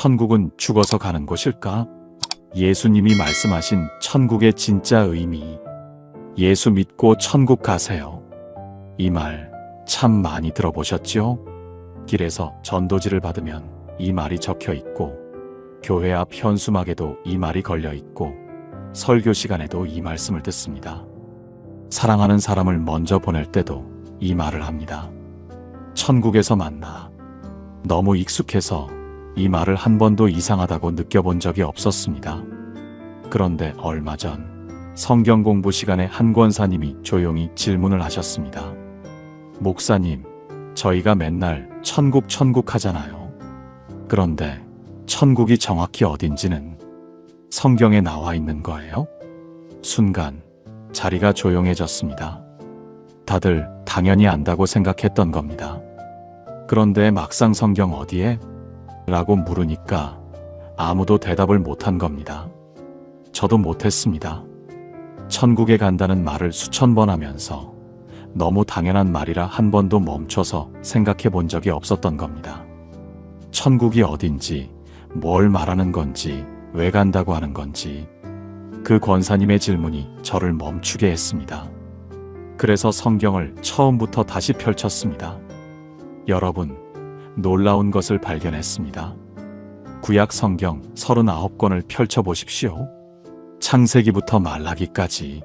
천국은 죽어서 가는 곳일까? 예수님이 말씀하신 천국의 진짜 의미. 예수 믿고 천국 가세요. 이 말 참 많이 들어보셨지요? 길에서 전도지를 받으면 이 말이 적혀 있고, 교회 앞 현수막에도 이 말이 걸려 있고, 설교 시간에도 이 말씀을 듣습니다. 사랑하는 사람을 먼저 보낼 때도 이 말을 합니다. 천국에서 만나. 너무 익숙해서 이 말을 한 번도 이상하다고 느껴본 적이 없었습니다. 그런데 얼마 전 성경 공부 시간에 한 권사님이 조용히 질문을 하셨습니다. 목사님, 저희가 맨날 천국 하잖아요. 그런데 천국이 정확히 어딘지는 성경에 나와 있는 거예요? 순간 자리가 조용해졌습니다. 다들 당연히 안다고 생각했던 겁니다. 그런데 막상 성경 어디에? 라고 물으니까 아무도 대답을 못한 겁니다. 저도 못했습니다. 천국에 간다는 말을 수천 번 하면서 너무 당연한 말이라 한 번도 멈춰서 생각해 본 적이 없었던 겁니다. 천국이 어딘지, 뭘 말하는 건지, 왜 간다고 하는 건지, 그 권사님의 질문이 저를 멈추게 했습니다. 그래서 성경을 처음부터 다시 펼쳤습니다. 여러분, 놀라운 것을 발견했습니다. 구약 성경 39권을 펼쳐보십시오. 창세기부터 말라기까지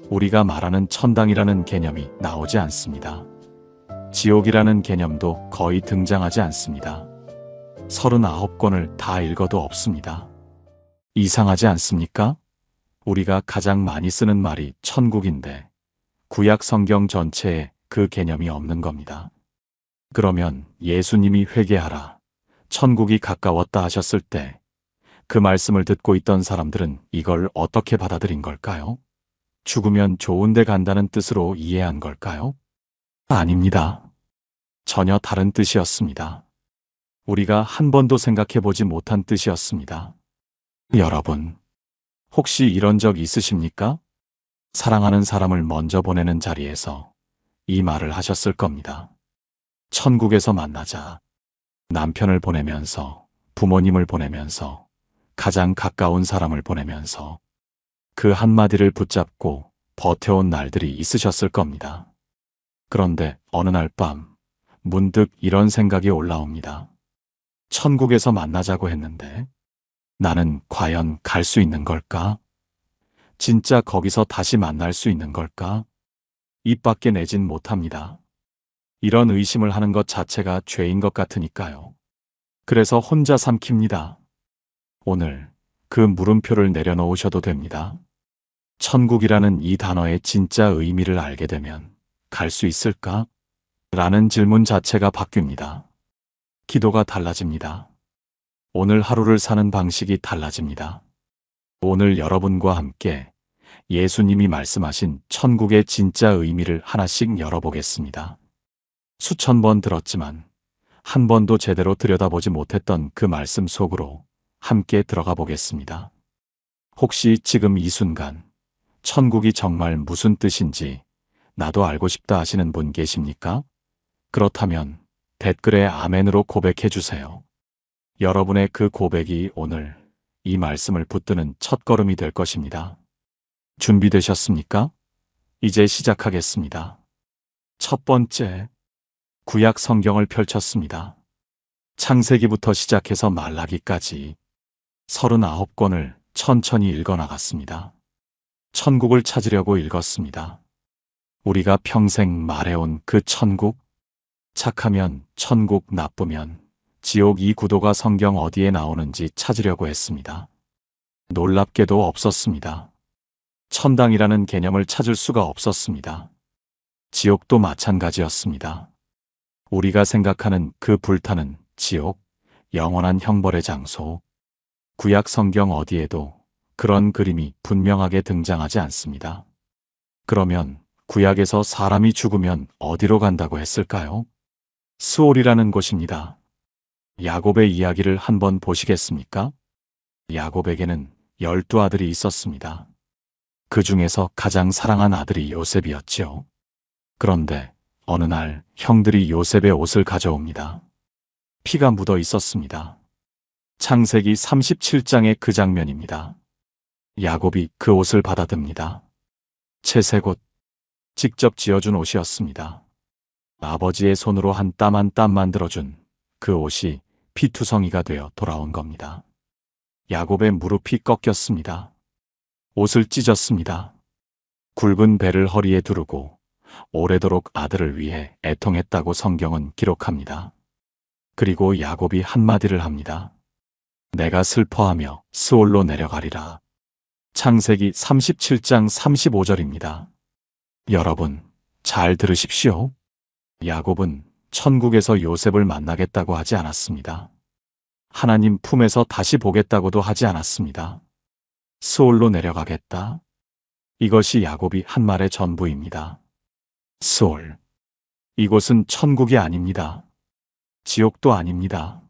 우리가 말하는 천당이라는 개념이 나오지 않습니다. 지옥이라는 개념도 거의 등장하지 않습니다. 39권을 다 읽어도 없습니다. 이상하지 않습니까? 우리가 가장 많이 쓰는 말이 천국인데 구약 성경 전체에 그 개념이 없는 겁니다. 그러면 예수님이 회개하라, 천국이 가까웠다 하셨을 때 그 말씀을 듣고 있던 사람들은 이걸 어떻게 받아들인 걸까요? 죽으면 좋은 데 간다는 뜻으로 이해한 걸까요? 아닙니다. 전혀 다른 뜻이었습니다. 우리가 한 번도 생각해보지 못한 뜻이었습니다. 여러분, 혹시 이런 적 있으십니까? 사랑하는 사람을 먼저 보내는 자리에서 이 말을 하셨을 겁니다. 천국에서 만나자. 남편을 보내면서, 부모님을 보내면서, 가장 가까운 사람을 보내면서 그 한마디를 붙잡고 버텨온 날들이 있으셨을 겁니다. 그런데 어느 날 밤 문득 이런 생각이 올라옵니다. 천국에서 만나자고 했는데 나는 과연 갈 수 있는 걸까? 진짜 거기서 다시 만날 수 있는 걸까? 입 밖에 내진 못합니다. 이런 의심을 하는 것 자체가 죄인 것 같으니까요. 그래서 혼자 삼킵니다. 오늘 그 물음표를 내려놓으셔도 됩니다. 천국이라는 이 단어의 진짜 의미를 알게 되면 갈 수 있을까? 라는 질문 자체가 바뀝니다. 기도가 달라집니다. 오늘 하루를 사는 방식이 달라집니다. 오늘 여러분과 함께 예수님이 말씀하신 천국의 진짜 의미를 하나씩 열어보겠습니다. 수천 번 들었지만 한 번도 제대로 들여다보지 못했던 그 말씀 속으로 함께 들어가 보겠습니다. 혹시 지금 이 순간 천국이 정말 무슨 뜻인지 나도 알고 싶다 하시는 분 계십니까? 그렇다면 댓글에 아멘으로 고백해 주세요. 여러분의 그 고백이 오늘 이 말씀을 붙드는 첫걸음이 될 것입니다. 준비되셨습니까? 이제 시작하겠습니다. 첫 번째, 구약 성경을 펼쳤습니다. 창세기부터 시작해서 말라기까지 39권을 천천히 읽어나갔습니다. 천국을 찾으려고 읽었습니다. 우리가 평생 말해온 그 천국? 착하면 천국, 나쁘면 지옥, 이 구도가 성경 어디에 나오는지 찾으려고 했습니다. 놀랍게도 없었습니다. 천당이라는 개념을 찾을 수가 없었습니다. 지옥도 마찬가지였습니다. 우리가 생각하는 그 불타는 지옥, 영원한 형벌의 장소, 구약 성경 어디에도 그런 그림이 분명하게 등장하지 않습니다. 그러면 구약에서 사람이 죽으면 어디로 간다고 했을까요? 스올이라는 곳입니다. 야곱의 이야기를 한번 보시겠습니까? 야곱에게는 12아들이 있었습니다. 그 중에서 가장 사랑한 아들이 요셉이었지요. 그런데 어느 날 형들이 요셉의 옷을 가져옵니다. 피가 묻어 있었습니다. 창세기 37장의 그 장면입니다. 야곱이 그 옷을 받아듭니다. 채색 옷, 직접 지어준 옷이었습니다. 아버지의 손으로 한 땀 한 땀 만들어준 그 옷이 피투성이가 되어 돌아온 겁니다. 야곱의 무릎이 꺾였습니다. 옷을 찢었습니다. 굵은 배를 허리에 두르고 오래도록 아들을 위해 애통했다고 성경은 기록합니다. 그리고 야곱이 한마디를 합니다. 내가 슬퍼하며 스올로 내려가리라. 창세기 37장 35절입니다. 여러분, 잘 들으십시오. 야곱은 천국에서 요셉을 만나겠다고 하지 않았습니다. 하나님 품에서 다시 보겠다고도 하지 않았습니다. 스올로 내려가겠다. 이것이 야곱이 한 말의 전부입니다. 스올. 이곳은 천국이 아닙니다. 지옥도 아닙니다.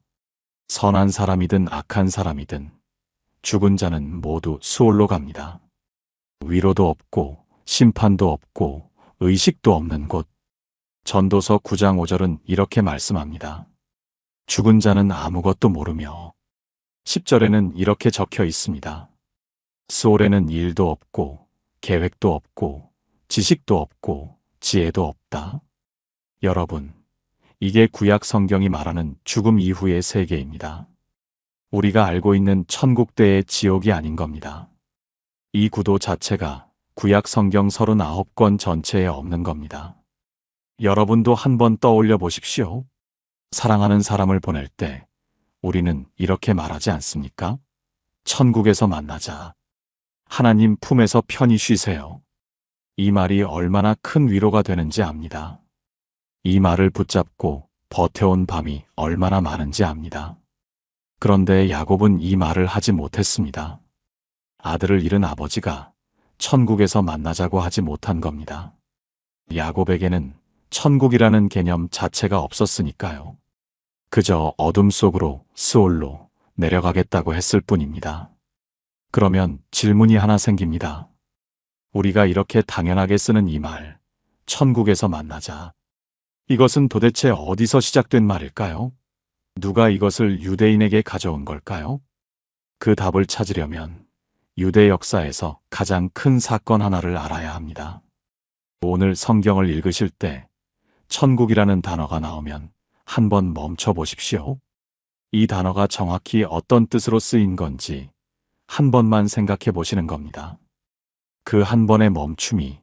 선한 사람이든 악한 사람이든 죽은 자는 모두 스올로 갑니다. 위로도 없고 심판도 없고 의식도 없는 곳. 전도서 9장 5절은 이렇게 말씀합니다. 죽은 자는 아무것도 모르며 10절에는 이렇게 적혀 있습니다. 스올에는 일도 없고 계획도 없고 지식도 없고 지혜도 없다. 여러분, 이게 구약 성경이 말하는 죽음 이후의 세계입니다. 우리가 알고 있는 천국대의 지옥이 아닌 겁니다. 이 구도 자체가 구약 성경 39권 전체에 없는 겁니다. 여러분도 한번 떠올려 보십시오. 사랑하는 사람을 보낼 때 우리는 이렇게 말하지 않습니까? 천국에서 만나자. 하나님 품에서 편히 쉬세요. 이 말이 얼마나 큰 위로가 되는지 압니다. 이 말을 붙잡고 버텨온 밤이 얼마나 많은지 압니다. 그런데 야곱은 이 말을 하지 못했습니다. 아들을 잃은 아버지가 천국에서 만나자고 하지 못한 겁니다. 야곱에게는 천국이라는 개념 자체가 없었으니까요. 그저 어둠 속으로 스올로 내려가겠다고 했을 뿐입니다. 그러면 질문이 하나 생깁니다. 우리가 이렇게 당연하게 쓰는 이 말, 천국에서 만나자. 이것은 도대체 어디서 시작된 말일까요? 누가 이것을 유대인에게 가져온 걸까요? 그 답을 찾으려면 유대 역사에서 가장 큰 사건 하나를 알아야 합니다. 오늘 성경을 읽으실 때 천국이라는 단어가 나오면 한번 멈춰 보십시오. 이 단어가 정확히 어떤 뜻으로 쓰인 건지 한 번만 생각해 보시는 겁니다. 그 한 번의 멈춤이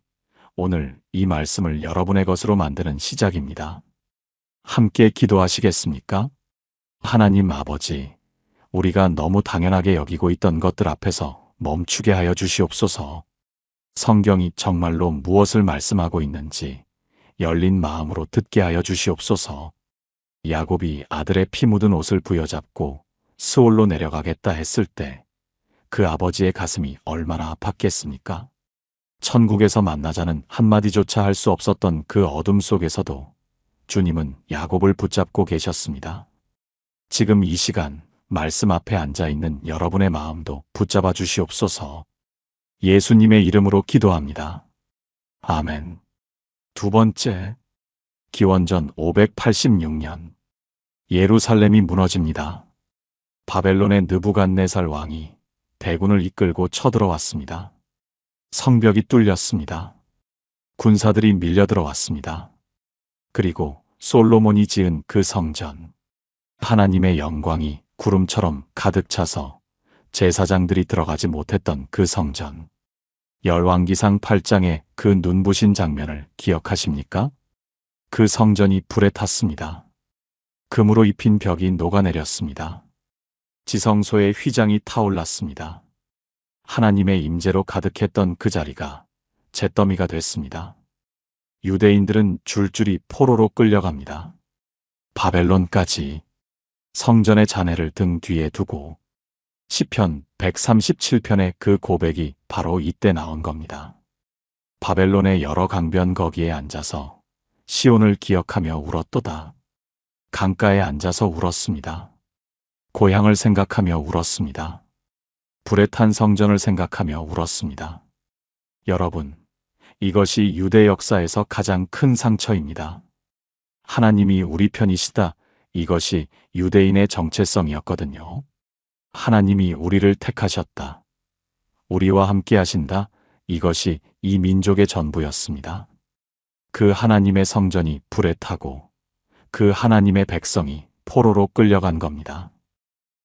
오늘 이 말씀을 여러분의 것으로 만드는 시작입니다. 함께 기도하시겠습니까? 하나님 아버지, 우리가 너무 당연하게 여기고 있던 것들 앞에서 멈추게 하여 주시옵소서. 성경이 정말로 무엇을 말씀하고 있는지 열린 마음으로 듣게 하여 주시옵소서. 야곱이 아들의 피 묻은 옷을 부여잡고 스올로 내려가겠다 했을 때 그 아버지의 가슴이 얼마나 아팠겠습니까? 천국에서 만나자는 한마디조차 할 수 없었던 그 어둠 속에서도 주님은 야곱을 붙잡고 계셨습니다. 지금 이 시간 말씀 앞에 앉아있는 여러분의 마음도 붙잡아 주시옵소서. 예수님의 이름으로 기도합니다. 아멘. 두 번째, 기원전 586년 예루살렘이 무너집니다. 바벨론의 느부갓네살 왕이 대군을 이끌고 쳐들어왔습니다. 성벽이 뚫렸습니다. 군사들이 밀려들어왔습니다. 그리고 솔로몬이 지은 그 성전, 하나님의 영광이 구름처럼 가득 차서 제사장들이 들어가지 못했던 그 성전, 열왕기상 8장의 그 눈부신 장면을 기억하십니까? 그 성전이 불에 탔습니다. 금으로 입힌 벽이 녹아내렸습니다. 지성소의 휘장이 타올랐습니다. 하나님의 임재로 가득했던 그 자리가 잿더미가 됐습니다. 유대인들은 줄줄이 포로로 끌려갑니다. 바벨론까지. 성전의 잔해를 등 뒤에 두고 시편 137편의 그 고백이 바로 이때 나온 겁니다. 바벨론의 여러 강변 거기에 앉아서 시온을 기억하며 울었도다. 강가에 앉아서 울었습니다. 고향을 생각하며 울었습니다. 불에 탄 성전을 생각하며 울었습니다. 여러분, 이것이 유대 역사에서 가장 큰 상처입니다. 하나님이 우리 편이시다. 이것이 유대인의 정체성이었거든요. 하나님이 우리를 택하셨다. 우리와 함께 하신다. 이것이 이 민족의 전부였습니다. 그 하나님의 성전이 불에 타고 그 하나님의 백성이 포로로 끌려간 겁니다.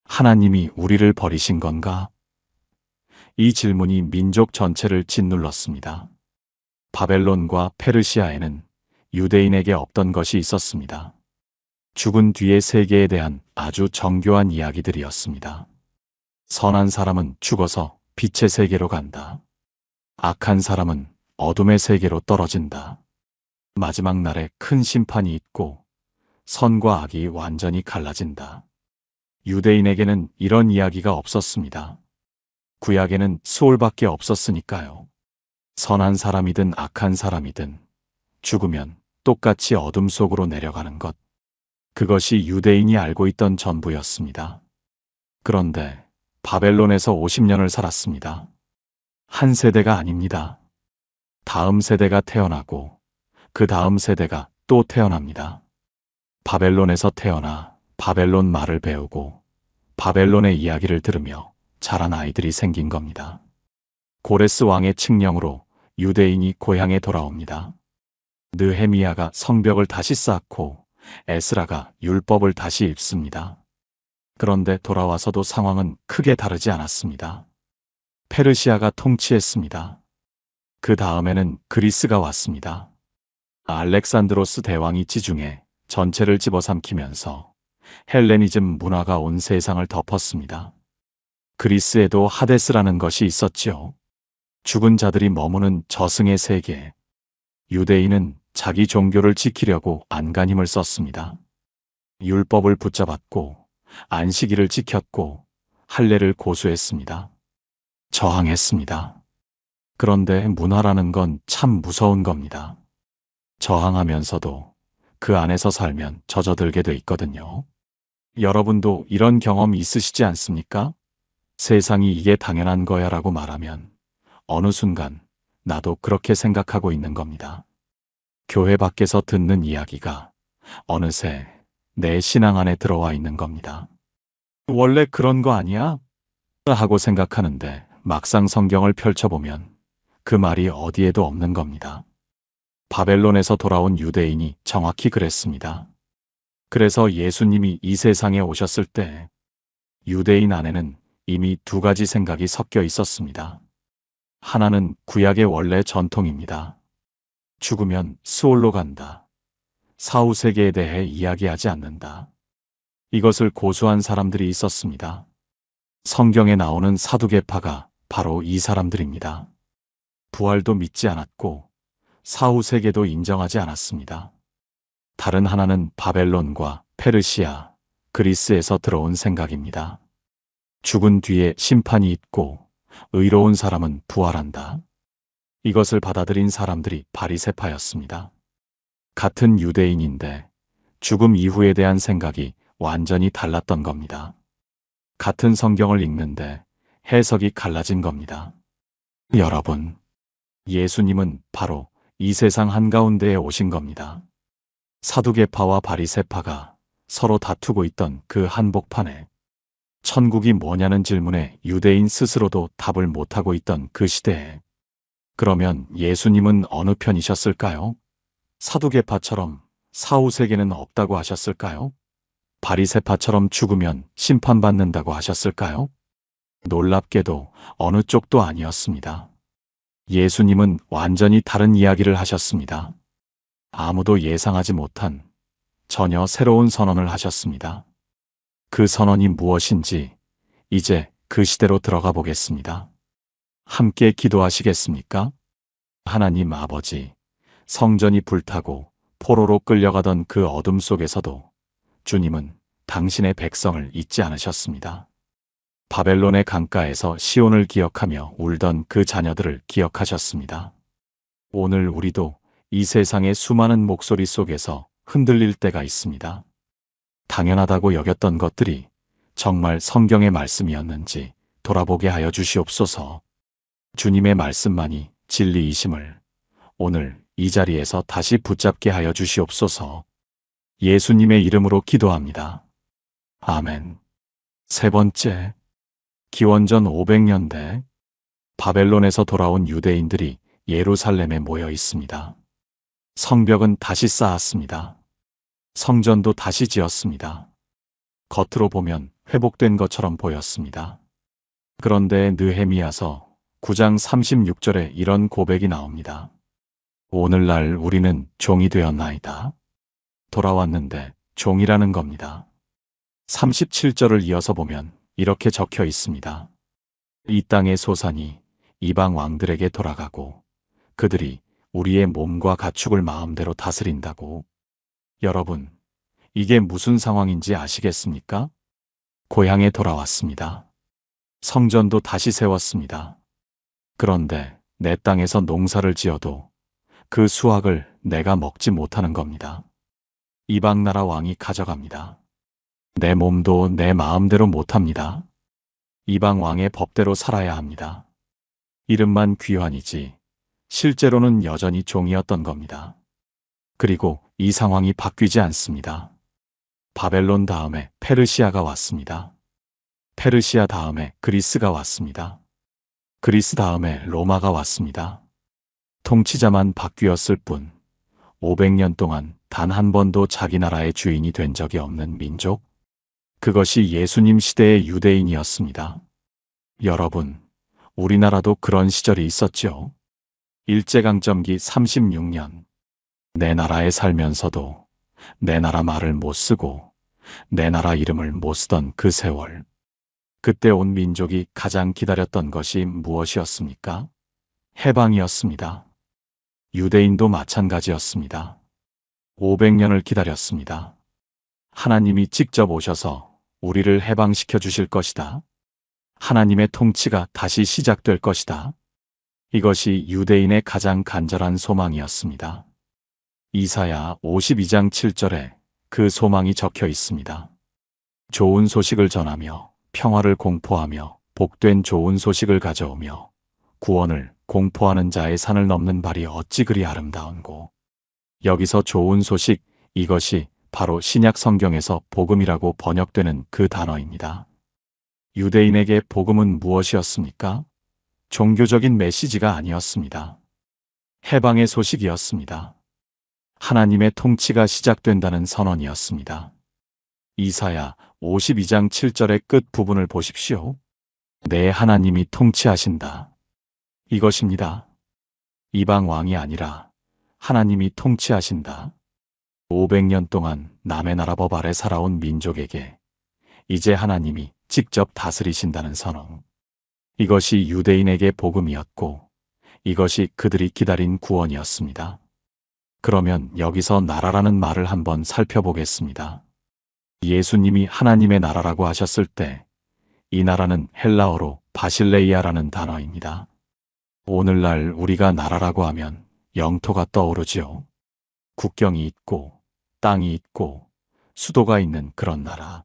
하나님이 우리를 버리신 건가? 이 질문이 민족 전체를 짓눌렀습니다. 바벨론과 페르시아에는 유대인에게 없던 것이 있었습니다. 죽은 뒤의 세계에 대한 아주 정교한 이야기들이었습니다. 선한 사람은 죽어서 빛의 세계로 간다. 악한 사람은 어둠의 세계로 떨어진다. 마지막 날에 큰 심판이 있고 선과 악이 완전히 갈라진다. 유대인에게는 이런 이야기가 없었습니다. 구약에는 수올밖에 없었으니까요. 선한 사람이든 악한 사람이든 죽으면 똑같이 어둠 속으로 내려가는 것. 그것이 유대인이 알고 있던 전부였습니다. 그런데 바벨론에서 50년을 살았습니다. 한 세대가 아닙니다. 다음 세대가 태어나고 그 다음 세대가 또 태어납니다. 바벨론에서 태어나 바벨론 말을 배우고 바벨론의 이야기를 들으며 자란 아이들이 생긴 겁니다. 고레스 왕의 칙령으로 유대인이 고향에 돌아옵니다. 느헤미야가 성벽을 다시 쌓고 에스라가 율법을 다시 읽습니다. 그런데 돌아와서도 상황은 크게 다르지 않았습니다. 페르시아가 통치했습니다. 그 다음에는 그리스가 왔습니다. 알렉산드로스 대왕이 지중해 전체를 집어삼키면서 헬레니즘 문화가 온 세상을 덮었습니다. 그리스에도 하데스라는 것이 있었지요. 죽은 자들이 머무는 저승의 세계. 유대인은 자기 종교를 지키려고 안간힘을 썼습니다. 율법을 붙잡았고 안식일을 지켰고 할례를 고수했습니다. 저항했습니다. 그런데 문화라는 건 참 무서운 겁니다. 저항하면서도 그 안에서 살면 젖어들게 돼 있거든요. 여러분도 이런 경험 있으시지 않습니까? 세상이 이게 당연한 거야 라고 말하면 어느 순간 나도 그렇게 생각하고 있는 겁니다. 교회 밖에서 듣는 이야기가 어느새 내 신앙 안에 들어와 있는 겁니다. 원래 그런 거 아니야? 하고 생각하는데 막상 성경을 펼쳐보면 그 말이 어디에도 없는 겁니다. 바벨론에서 돌아온 유대인이 정확히 그랬습니다. 그래서 예수님이 이 세상에 오셨을 때 유대인 안에는 이미 두 가지 생각이 섞여 있었습니다. 하나는 구약의 원래 전통입니다. 죽으면 스올로 간다. 사후 세계에 대해 이야기하지 않는다. 이것을 고수한 사람들이 있었습니다. 성경에 나오는 사두개파가 바로 이 사람들입니다. 부활도 믿지 않았고 사후 세계도 인정하지 않았습니다. 다른 하나는 바벨론과 페르시아, 그리스에서 들어온 생각입니다. 죽은 뒤에 심판이 있고 의로운 사람은 부활한다. 이것을 받아들인 사람들이 바리새파였습니다. 같은 유대인인데 죽음 이후에 대한 생각이 완전히 달랐던 겁니다. 같은 성경을 읽는데 해석이 갈라진 겁니다. 여러분, 예수님은 바로 이 세상 한가운데에 오신 겁니다. 사두개파와 바리새파가 서로 다투고 있던 그 한복판에 천국이 뭐냐는 질문에 유대인 스스로도 답을 못하고 있던 그 시대에 그러면 예수님은 어느 편이셨을까요? 사두개파처럼 사후 세계는 없다고 하셨을까요? 바리새파처럼 죽으면 심판받는다고 하셨을까요? 놀랍게도 어느 쪽도 아니었습니다. 예수님은 완전히 다른 이야기를 하셨습니다. 아무도 예상하지 못한 전혀 새로운 선언을 하셨습니다. 그 선언이 무엇인지 이제 그 시대로 들어가 보겠습니다. 함께 기도하시겠습니까? 하나님 아버지, 성전이 불타고 포로로 끌려가던 그 어둠 속에서도 주님은 당신의 백성을 잊지 않으셨습니다. 바벨론의 강가에서 시온을 기억하며 울던 그 자녀들을 기억하셨습니다. 오늘 우리도 이 세상의 수많은 목소리 속에서 흔들릴 때가 있습니다. 당연하다고 여겼던 것들이 정말 성경의 말씀이었는지 돌아보게 하여 주시옵소서. 주님의 말씀만이 진리이심을 오늘 이 자리에서 다시 붙잡게 하여 주시옵소서. 예수님의 이름으로 기도합니다. 아멘. 세 번째, 기원전 500년대 바벨론에서 돌아온 유대인들이 예루살렘에 모여 있습니다. 성벽은 다시 쌓았습니다. 성전도 다시 지었습니다. 겉으로 보면 회복된 것처럼 보였습니다. 그런데 느헤미야서 9장 36절에 이런 고백이 나옵니다. 오늘날 우리는 종이 되었나이다. 돌아왔는데 종이라는 겁니다. 37절을 이어서 보면 이렇게 적혀 있습니다. 이 땅의 소산이 이방 왕들에게 돌아가고 그들이 우리의 몸과 가축을 마음대로 다스린다고. 여러분, 이게 무슨 상황인지 아시겠습니까? 고향에 돌아왔습니다. 성전도 다시 세웠습니다. 그런데 내 땅에서 농사를 지어도 그 수확을 내가 먹지 못하는 겁니다. 이방 나라 왕이 가져갑니다. 내 몸도 내 마음대로 못합니다. 이방 왕의 법대로 살아야 합니다. 이름만 귀환이지 실제로는 여전히 종이었던 겁니다. 그리고 이 상황이 바뀌지 않습니다. 바벨론 다음에 페르시아가 왔습니다. 페르시아 다음에 그리스가 왔습니다. 그리스 다음에 로마가 왔습니다. 통치자만 바뀌었을 뿐 500년 동안 단 한 번도 자기 나라의 주인이 된 적이 없는 민족? 그것이 예수님 시대의 유대인이었습니다. 여러분, 우리나라도 그런 시절이 있었죠. 일제강점기 36년. 내 나라에 살면서도 내 나라 말을 못 쓰고 내 나라 이름을 못 쓰던 그 세월. 그때 온 민족이 가장 기다렸던 것이 무엇이었습니까? 해방이었습니다. 유대인도 마찬가지였습니다. 500년을 기다렸습니다. 하나님이 직접 오셔서 우리를 해방시켜 주실 것이다. 하나님의 통치가 다시 시작될 것이다. 이것이 유대인의 가장 간절한 소망이었습니다. 이사야 52장 7절에 그 소망이 적혀 있습니다. 좋은 소식을 전하며 평화를 공포하며 복된 좋은 소식을 가져오며 구원을 공포하는 자의 산을 넘는 발이 어찌 그리 아름다운고. 여기서 좋은 소식, 이것이 바로 신약 성경에서 복음이라고 번역되는 그 단어입니다. 유대인에게 복음은 무엇이었습니까? 종교적인 메시지가 아니었습니다. 해방의 소식이었습니다. 하나님의 통치가 시작된다는 선언이었습니다. 이사야 52장 7절의 끝 부분을 보십시오. 내 하나님이 통치하신다. 이것입니다. 이방 왕이 아니라 하나님이 통치하신다. 500년 동안 남의 나라 법 아래 살아온 민족에게 이제 하나님이 직접 다스리신다는 선언. 이것이 유대인에게 복음이었고 이것이 그들이 기다린 구원이었습니다. 그러면 여기서 나라라는 말을 한번 살펴보겠습니다. 예수님이 하나님의 나라라고 하셨을 때 이 나라는 헬라어로 바실레이아라는 단어입니다. 오늘날 우리가 나라라고 하면 영토가 떠오르지요. 국경이 있고 땅이 있고 수도가 있는 그런 나라.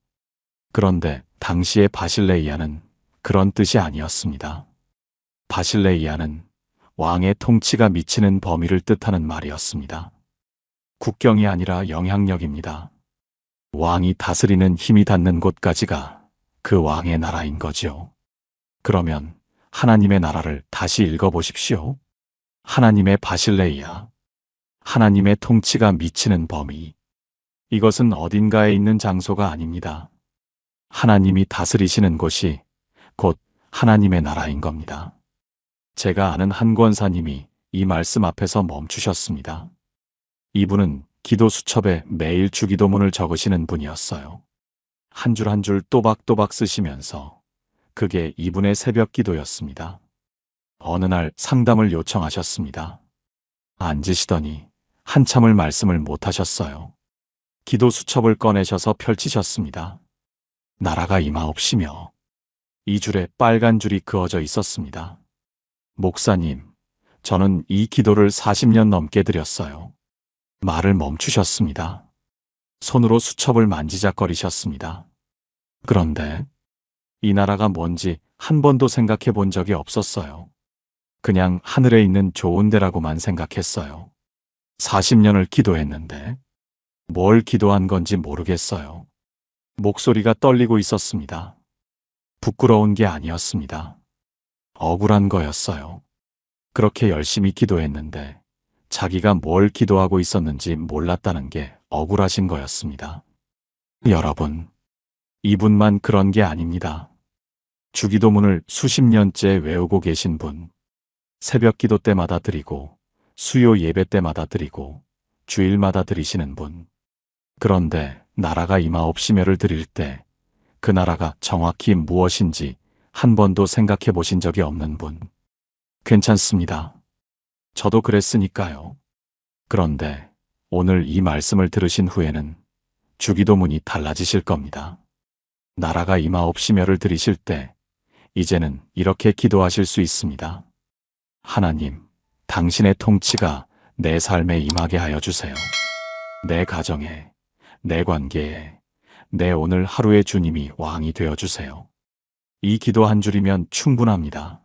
그런데 당시의 바실레이아는 그런 뜻이 아니었습니다. 바실레이아는 왕의 통치가 미치는 범위를 뜻하는 말이었습니다. 국경이 아니라 영향력입니다. 왕이 다스리는 힘이 닿는 곳까지가 그 왕의 나라인 거죠. 그러면 하나님의 나라를 다시 읽어보십시오. 하나님의 바실레이아, 하나님의 통치가 미치는 범위. 이것은 어딘가에 있는 장소가 아닙니다. 하나님이 다스리시는 곳이 곧 하나님의 나라인 겁니다. 제가 아는 한 권사님이 이 말씀 앞에서 멈추셨습니다. 이분은 기도 수첩에 매일 주기도문을 적으시는 분이었어요. 한 줄 한 줄 또박또박 쓰시면서 그게 이분의 새벽 기도였습니다. 어느 날 상담을 요청하셨습니다. 앉으시더니 한참을 말씀을 못하셨어요. 기도 수첩을 꺼내셔서 펼치셨습니다. 나라가 임하옵시며 이 줄에 빨간 줄이 그어져 있었습니다. 목사님, 저는 이 기도를 40년 넘게 드렸어요. 말을 멈추셨습니다. 손으로 수첩을 만지작거리셨습니다. 그런데 이 나라가 뭔지 한 번도 생각해 본 적이 없었어요. 그냥 하늘에 있는 좋은 데라고만 생각했어요. 40년을 기도했는데 뭘 기도한 건지 모르겠어요. 목소리가 떨리고 있었습니다. 부끄러운 게 아니었습니다. 억울한 거였어요. 그렇게 열심히 기도했는데 자기가 뭘 기도하고 있었는지 몰랐다는 게 억울하신 거였습니다. 여러분, 이분만 그런 게 아닙니다. 주기도문을 수십 년째 외우고 계신 분, 새벽 기도 때마다 드리고 수요 예배 때마다 드리고 주일마다 드리시는 분, 그런데 나라가 임하옵시며를 드릴 때 그 나라가 정확히 무엇인지 한 번도 생각해 보신 적이 없는 분, 괜찮습니다. 저도 그랬으니까요. 그런데 오늘 이 말씀을 들으신 후에는 주기도문이 달라지실 겁니다. 나라가 임하옵시며를 드리실 때 이제는 이렇게 기도하실 수 있습니다. 하나님, 당신의 통치가 내 삶에 임하게 하여 주세요. 내 가정에, 내 관계에, 내 오늘 하루의 주님이 왕이 되어 주세요. 이 기도 한 줄이면 충분합니다.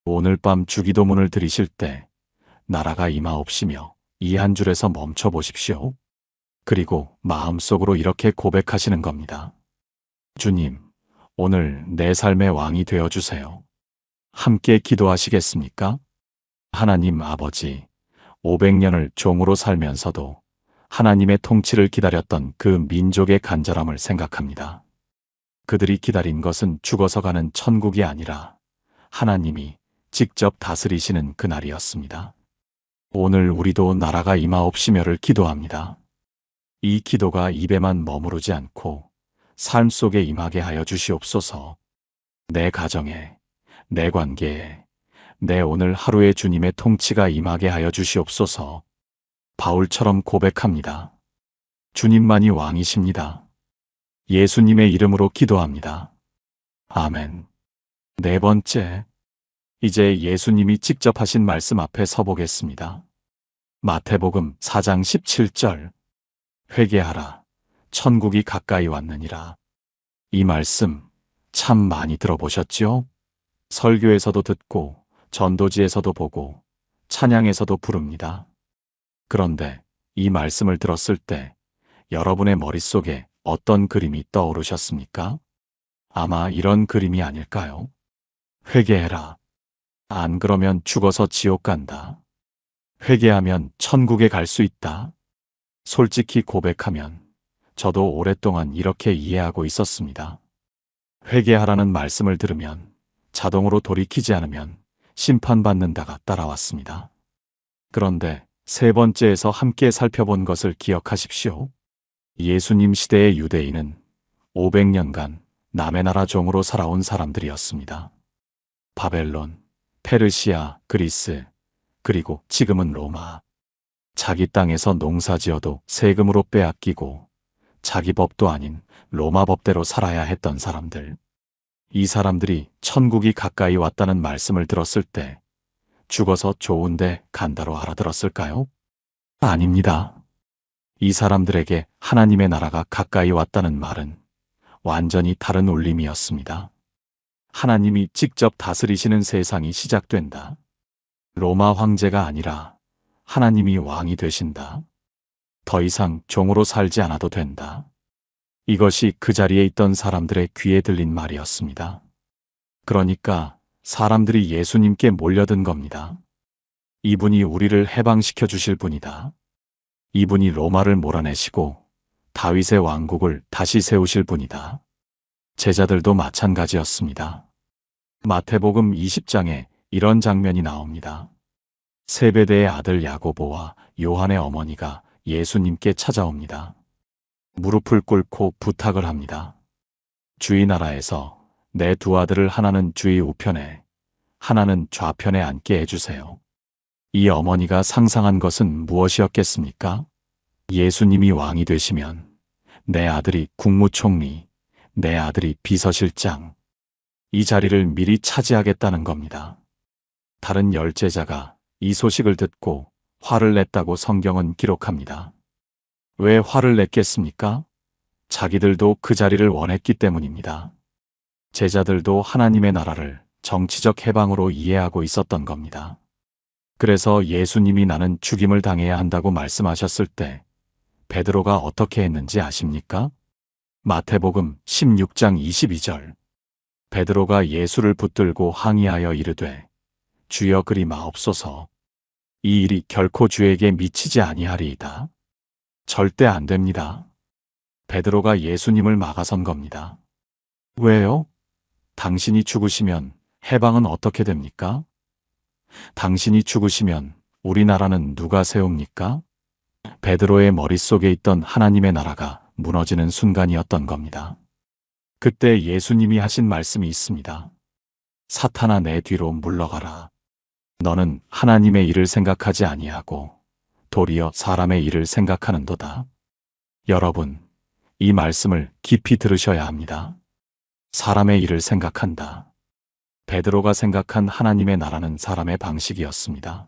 오늘 밤 주기도문을 드리실 때 나라가 임하옵시며 이 한 줄에서 멈춰 보십시오. 그리고 마음속으로 이렇게 고백하시는 겁니다. 주님, 오늘 내 삶의 왕이 되어 주세요. 함께 기도하시겠습니까? 하나님 아버지, 500년을 종으로 살면서도 하나님의 통치를 기다렸던 그 민족의 간절함을 생각합니다. 그들이 기다린 것은 죽어서 가는 천국이 아니라 하나님이 직접 다스리시는 그날이었습니다. 오늘 우리도 나라가 임하옵시며를 기도합니다. 이 기도가 입에만 머무르지 않고 삶 속에 임하게 하여 주시옵소서. 내 가정에, 내 관계에, 내 오늘 하루의 주님의 통치가 임하게 하여 주시옵소서. 바울처럼 고백합니다. 주님만이 왕이십니다. 예수님의 이름으로 기도합니다. 아멘. 네 번째, 이제 예수님이 직접 하신 말씀 앞에 서보겠습니다. 마태복음 4장 17절. 회개하라. 천국이 가까이 왔느니라. 이 말씀 참 많이 들어보셨죠? 설교에서도 듣고 전도지에서도 보고 찬양에서도 부릅니다. 그런데 이 말씀을 들었을 때 여러분의 머릿속에 어떤 그림이 떠오르셨습니까? 아마 이런 그림이 아닐까요? 회개해라. 안 그러면 죽어서 지옥 간다. 회개하면 천국에 갈 수 있다. 솔직히 고백하면 저도 오랫동안 이렇게 이해하고 있었습니다. 회개하라는 말씀을 들으면 자동으로 돌이키지 않으면 심판받는다가 따라왔습니다. 그런데 세 번째에서 함께 살펴본 것을 기억하십시오. 예수님 시대의 유대인은 500년간 남의 나라 종으로 살아온 사람들이었습니다. 바벨론, 페르시아, 그리스, 그리고 지금은 로마. 자기 땅에서 농사지어도 세금으로 빼앗기고 자기 법도 아닌 로마 법대로 살아야 했던 사람들. 이 사람들이 천국이 가까이 왔다는 말씀을 들었을 때 죽어서 좋은데 간다로 알아들었을까요? 아닙니다. 이 사람들에게 하나님의 나라가 가까이 왔다는 말은 완전히 다른 울림이었습니다. 하나님이 직접 다스리시는 세상이 시작된다. 로마 황제가 아니라 하나님이 왕이 되신다. 더 이상 종으로 살지 않아도 된다. 이것이 그 자리에 있던 사람들의 귀에 들린 말이었습니다. 그러니까 사람들이 예수님께 몰려든 겁니다. 이분이 우리를 해방시켜 주실 분이다. 이분이 로마를 몰아내시고 다윗의 왕국을 다시 세우실 분이다. 제자들도 마찬가지였습니다. 마태복음 20장에 이런 장면이 나옵니다. 세베대의 아들 야고보와 요한의 어머니가 예수님께 찾아옵니다. 무릎을 꿇고 부탁을 합니다. 주의 나라에서 내 두 아들을 하나는 주의 우편에, 하나는 좌편에 앉게 해주세요. 이 어머니가 상상한 것은 무엇이었겠습니까? 예수님이 왕이 되시면 내 아들이 국무총리, 내 아들이 비서실장, 이 자리를 미리 차지하겠다는 겁니다. 다른 10제자가 이 소식을 듣고 화를 냈다고 성경은 기록합니다. 왜 화를 냈겠습니까? 자기들도 그 자리를 원했기 때문입니다. 제자들도 하나님의 나라를 정치적 해방으로 이해하고 있었던 겁니다. 그래서 예수님이 나는 죽임을 당해야 한다고 말씀하셨을 때 베드로가 어떻게 했는지 아십니까? 마태복음 16장 22절. 베드로가 예수를 붙들고 항의하여 이르되 주여 그리 마옵소서. 이 일이 결코 주에게 미치지 아니하리이다. 절대 안 됩니다. 베드로가 예수님을 막아선 겁니다. 왜요? 당신이 죽으시면 해방은 어떻게 됩니까? 당신이 죽으시면 우리나라는 누가 세웁니까? 베드로의 머릿속에 있던 하나님의 나라가 무너지는 순간이었던 겁니다. 그때 예수님이 하신 말씀이 있습니다. 사탄아 내 뒤로 물러가라. 너는 하나님의 일을 생각하지 아니하고 도리어 사람의 일을 생각하는도다. 여러분, 이 말씀을 깊이 들으셔야 합니다. 사람의 일을 생각한다. 베드로가 생각한 하나님의 나라는 사람의 방식이었습니다.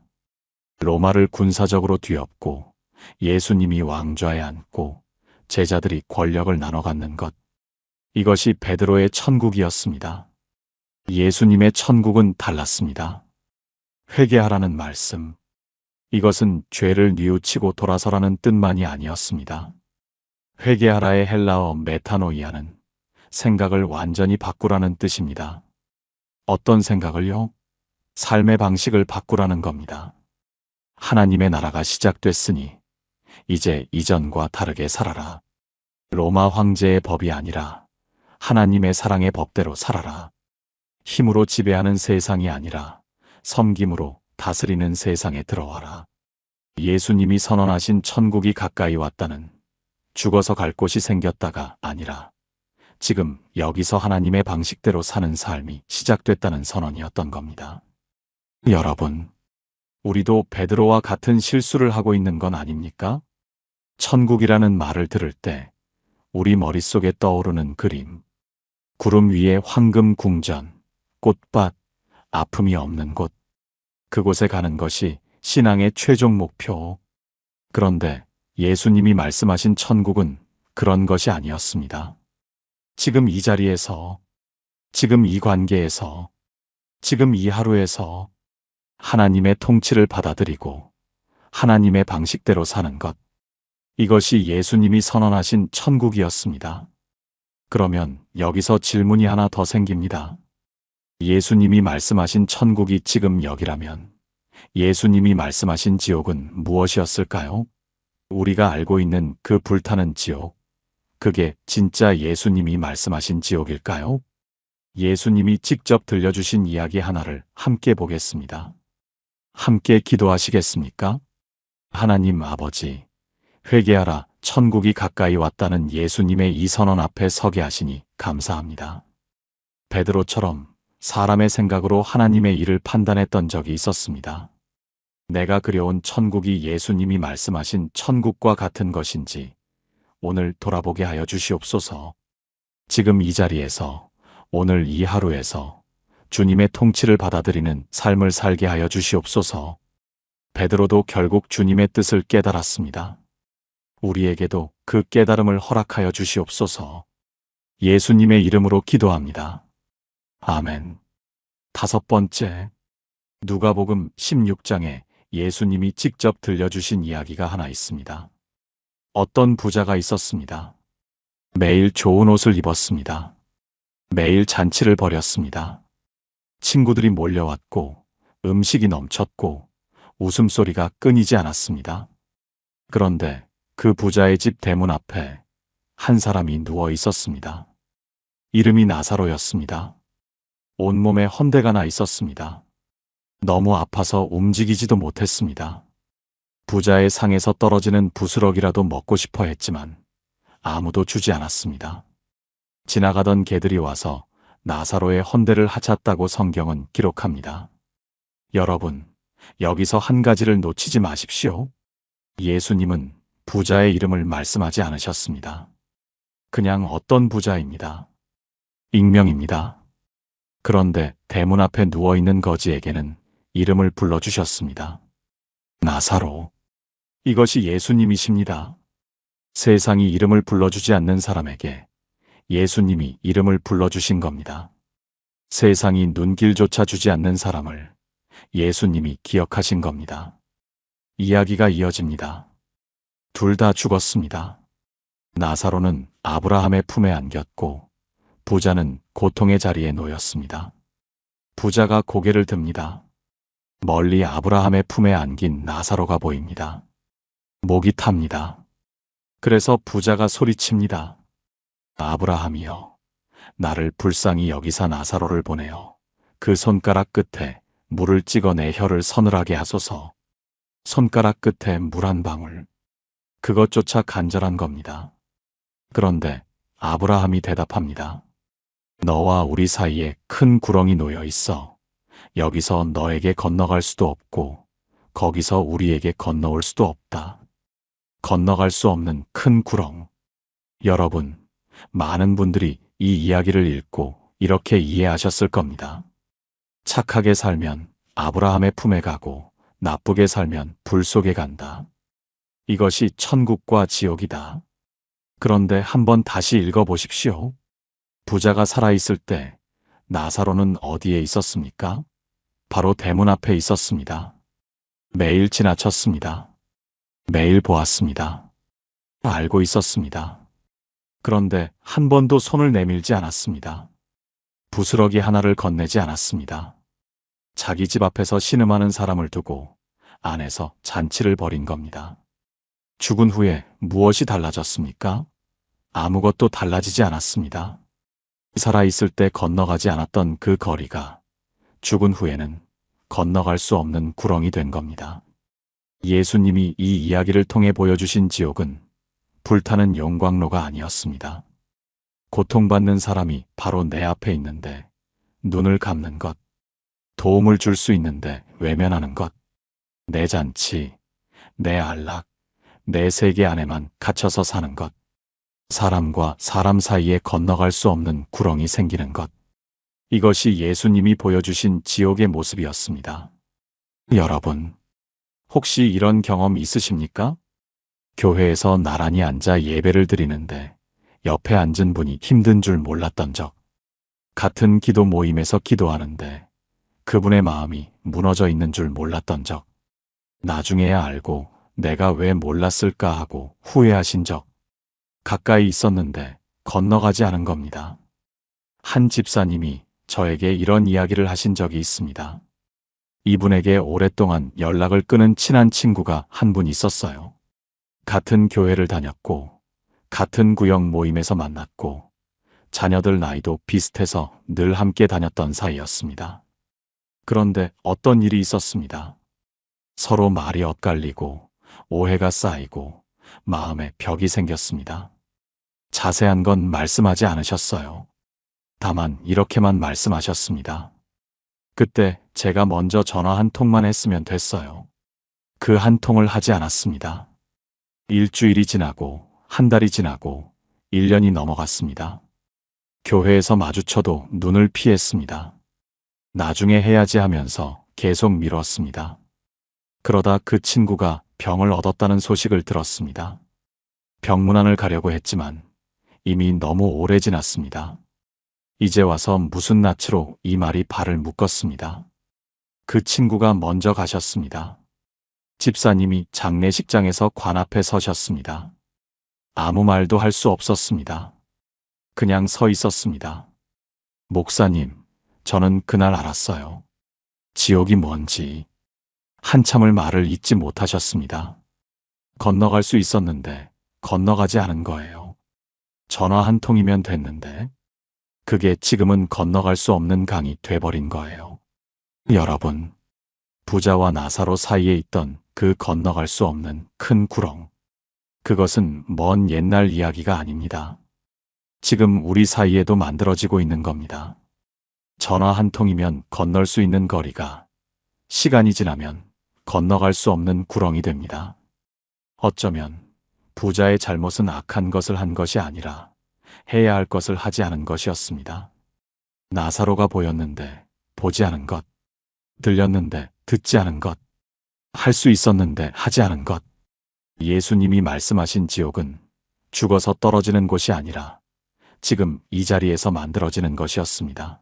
로마를 군사적으로 뒤엎고 예수님이 왕좌에 앉고 제자들이 권력을 나눠 갖는 것. 이것이 베드로의 천국이었습니다. 예수님의 천국은 달랐습니다. 회개하라는 말씀. 이것은 죄를 뉘우치고 돌아서라는 뜻만이 아니었습니다. 회개하라의 헬라어 메타노이아는 생각을 완전히 바꾸라는 뜻입니다. 어떤 생각을요? 삶의 방식을 바꾸라는 겁니다. 하나님의 나라가 시작됐으니 이제 이전과 다르게 살아라. 로마 황제의 법이 아니라 하나님의 사랑의 법대로 살아라. 힘으로 지배하는 세상이 아니라 섬김으로 다스리는 세상에 들어와라. 예수님이 선언하신 천국이 가까이 왔다는 죽어서 갈 곳이 생겼다가 아니라 지금 여기서 하나님의 방식대로 사는 삶이 시작됐다는 선언이었던 겁니다. 여러분, 우리도 베드로와 같은 실수를 하고 있는 건 아닙니까? 천국이라는 말을 들을 때 우리 머릿속에 떠오르는 그림, 구름 위에 황금 궁전, 꽃밭, 아픔이 없는 곳, 그곳에 가는 것이 신앙의 최종 목표. 그런데 예수님이 말씀하신 천국은 그런 것이 아니었습니다. 지금 이 자리에서, 지금 이 관계에서, 지금 이 하루에서 하나님의 통치를 받아들이고 하나님의 방식대로 사는 것. 이것이 예수님이 선언하신 천국이었습니다. 그러면 여기서 질문이 하나 더 생깁니다. 예수님이 말씀하신 천국이 지금 여기라면 예수님이 말씀하신 지옥은 무엇이었을까요? 우리가 알고 있는 그 불타는 지옥, 그게 진짜 예수님이 말씀하신 지옥일까요? 예수님이 직접 들려주신 이야기 하나를 함께 보겠습니다. 함께 기도하시겠습니까? 하나님 아버지, 회개하라, 천국이 가까이 왔다는 예수님의 이 선언 앞에 서게 하시니 감사합니다. 베드로처럼 사람의 생각으로 하나님의 일을 판단했던 적이 있었습니다. 내가 그려온 천국이 예수님이 말씀하신 천국과 같은 것인지 오늘 돌아보게 하여 주시옵소서. 지금 이 자리에서, 오늘 이 하루에서 주님의 통치를 받아들이는 삶을 살게 하여 주시옵소서. 베드로도 결국 주님의 뜻을 깨달았습니다. 우리에게도 그 깨달음을 허락하여 주시옵소서. 예수님의 이름으로 기도합니다. 아멘. 5번째, 누가복음 16장에 예수님이 직접 들려주신 이야기가 하나 있습니다. 어떤 부자가 있었습니다. 매일 좋은 옷을 입었습니다. 매일 잔치를 벌였습니다. 친구들이 몰려왔고 음식이 넘쳤고 웃음소리가 끊이지 않았습니다. 그런데 그 부자의 집 대문 앞에 한 사람이 누워 있었습니다. 이름이 나사로였습니다. 온몸에 헌대가 나 있었습니다. 너무 아파서 움직이지도 못했습니다. 부자의 상에서 떨어지는 부스럭이라도 먹고 싶어 했지만 아무도 주지 않았습니다. 지나가던 개들이 와서 나사로의 헌대를 하찼다고 성경은 기록합니다. 여러분, 여기서 한 가지를 놓치지 마십시오. 예수님은 부자의 이름을 말씀하지 않으셨습니다. 그냥 어떤 부자입니다. 익명입니다. 그런데 대문 앞에 누워있는 거지에게는 이름을 불러주셨습니다. 나사로. 이것이 예수님이십니다. 세상이 이름을 불러주지 않는 사람에게 예수님이 이름을 불러주신 겁니다. 세상이 눈길조차 주지 않는 사람을 예수님이 기억하신 겁니다. 이야기가 이어집니다. 둘 다 죽었습니다. 나사로는 아브라함의 품에 안겼고 부자는 고통의 자리에 놓였습니다. 부자가 고개를 듭니다. 멀리 아브라함의 품에 안긴 나사로가 보입니다. 목이 탑니다. 그래서 부자가 소리칩니다. 아브라함이여, 나를 불쌍히 여기사 나사로를 보내어 그 손가락 끝에 물을 찍어 내 혀를 서늘하게 하소서. 손가락 끝에 물 한 방울. 그것조차 간절한 겁니다. 그런데 아브라함이 대답합니다. 너와 우리 사이에 큰 구렁이 놓여 있어. 여기서 너에게 건너갈 수도 없고 거기서 우리에게 건너올 수도 없다. 건너갈 수 없는 큰 구렁. 여러분, 많은 분들이 이 이야기를 읽고 이렇게 이해하셨을 겁니다. 착하게 살면 아브라함의 품에 가고 나쁘게 살면 불 속에 간다. 이것이 천국과 지옥이다. 그런데 한번 다시 읽어보십시오. 부자가 살아있을 때 나사로는 어디에 있었습니까? 바로 대문 앞에 있었습니다. 매일 지나쳤습니다. 매일 보았습니다. 알고 있었습니다. 그런데 한 번도 손을 내밀지 않았습니다. 부스러기 하나를 건네지 않았습니다. 자기 집 앞에서 신음하는 사람을 두고 안에서 잔치를 벌인 겁니다. 죽은 후에 무엇이 달라졌습니까? 아무것도 달라지지 않았습니다. 살아있을 때 건너가지 않았던 그 거리가 죽은 후에는 건너갈 수 없는 구렁이 된 겁니다. 예수님이 이 이야기를 통해 보여주신 지옥은 불타는 용광로가 아니었습니다. 고통받는 사람이 바로 내 앞에 있는데 눈을 감는 것, 도움을 줄 수 있는데 외면하는 것, 내 잔치, 내 안락, 내 세계 안에만 갇혀서 사는 것, 사람과 사람 사이에 건너갈 수 없는 구렁이 생기는 것. 이것이 예수님이 보여주신 지옥의 모습이었습니다. 여러분, 혹시 이런 경험 있으십니까? 교회에서 나란히 앉아 예배를 드리는데 옆에 앉은 분이 힘든 줄 몰랐던 적, 같은 기도 모임에서 기도하는데 그분의 마음이 무너져 있는 줄 몰랐던 적, 나중에야 알고 내가 왜 몰랐을까 하고 후회하신 적, 가까이 있었는데 건너가지 않은 겁니다. 한 집사님이 저에게 이런 이야기를 하신 적이 있습니다. 이분에게 오랫동안 연락을 끊은 친한 친구가 한 분 있었어요. 같은 교회를 다녔고, 같은 구역 모임에서 만났고, 자녀들 나이도 비슷해서 늘 함께 다녔던 사이였습니다. 그런데 어떤 일이 있었습니다. 서로 말이 엇갈리고, 오해가 쌓이고, 마음에 벽이 생겼습니다. 자세한 건 말씀하지 않으셨어요. 다만 이렇게만 말씀하셨습니다. 그때 제가 먼저 전화 한 통만 했으면 됐어요. 그 한 통을 하지 않았습니다. 일주일이 지나고 한 달이 지나고 1년이 넘어갔습니다. 교회에서 마주쳐도 눈을 피했습니다. 나중에 해야지 하면서 계속 미뤘습니다. 그러다 그 친구가 병을 얻었다는 소식을 들었습니다. 병문안을 가려고 했지만 이미 너무 오래 지났습니다. 이제 와서 무슨 낯으로 이 말이 발을 묶었습니다. 그 친구가 먼저 가셨습니다. 집사님이 장례식장에서 관 앞에 서셨습니다. 아무 말도 할 수 없었습니다. 그냥 서 있었습니다. 목사님, 저는 그날 알았어요. 지옥이 뭔지. 한참을 말을 잇지 못하셨습니다. 건너갈 수 있었는데 건너가지 않은 거예요. 전화 한 통이면 됐는데 그게 지금은 건너갈 수 없는 강이 돼버린 거예요. 여러분, 부자와 나사로 사이에 있던 그 건너갈 수 없는 큰 구렁. 그것은 먼 옛날 이야기가 아닙니다. 지금 우리 사이에도 만들어지고 있는 겁니다. 전화 한 통이면 건널 수 있는 거리가 시간이 지나면 건너갈 수 없는 구렁이 됩니다. 어쩌면 부자의 잘못은 악한 것을 한 것이 아니라 해야 할 것을 하지 않은 것이었습니다. 나사로가 보였는데 보지 않은 것, 들렸는데 듣지 않은 것, 할 수 있었는데 하지 않은 것. 예수님이 말씀하신 지옥은 죽어서 떨어지는 곳이 아니라 지금 이 자리에서 만들어지는 것이었습니다.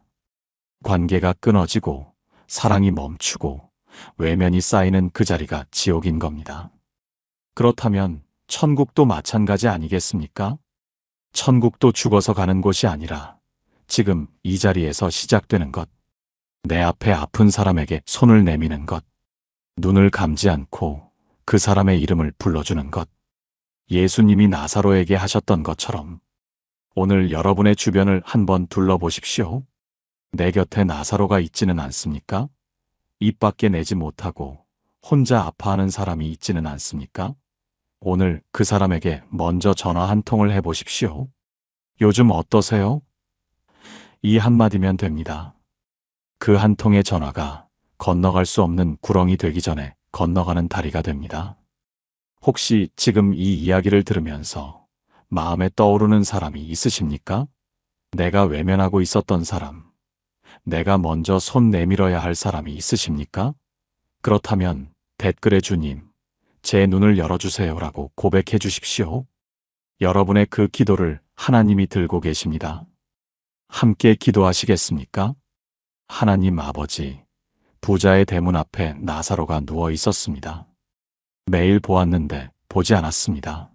관계가 끊어지고 사랑이 멈추고 외면이 쌓이는 그 자리가 지옥인 겁니다. 그렇다면 천국도 마찬가지 아니겠습니까? 천국도 죽어서 가는 곳이 아니라 지금 이 자리에서 시작되는 것. 내 앞에 아픈 사람에게 손을 내미는 것. 눈을 감지 않고 그 사람의 이름을 불러주는 것. 예수님이 나사로에게 하셨던 것처럼 오늘 여러분의 주변을 한번 둘러보십시오. 내 곁에 나사로가 있지는 않습니까? 입 밖에 내지 못하고 혼자 아파하는 사람이 있지는 않습니까? 오늘 그 사람에게 먼저 전화 한 통을 해보십시오. 요즘 어떠세요? 이 한마디면 됩니다. 그 한 통의 전화가 건너갈 수 없는 구렁이 되기 전에 건너가는 다리가 됩니다. 혹시 지금 이 이야기를 들으면서 마음에 떠오르는 사람이 있으십니까? 내가 외면하고 있었던 사람, 내가 먼저 손 내밀어야 할 사람이 있으십니까? 그렇다면 댓글에 주님, 제 눈을 열어주세요라고 고백해 주십시오. 여러분의 그 기도를 하나님이 들고 계십니다. 함께 기도하시겠습니까? 하나님 아버지, 부자의 대문 앞에 나사로가 누워 있었습니다. 매일 보았는데 보지 않았습니다.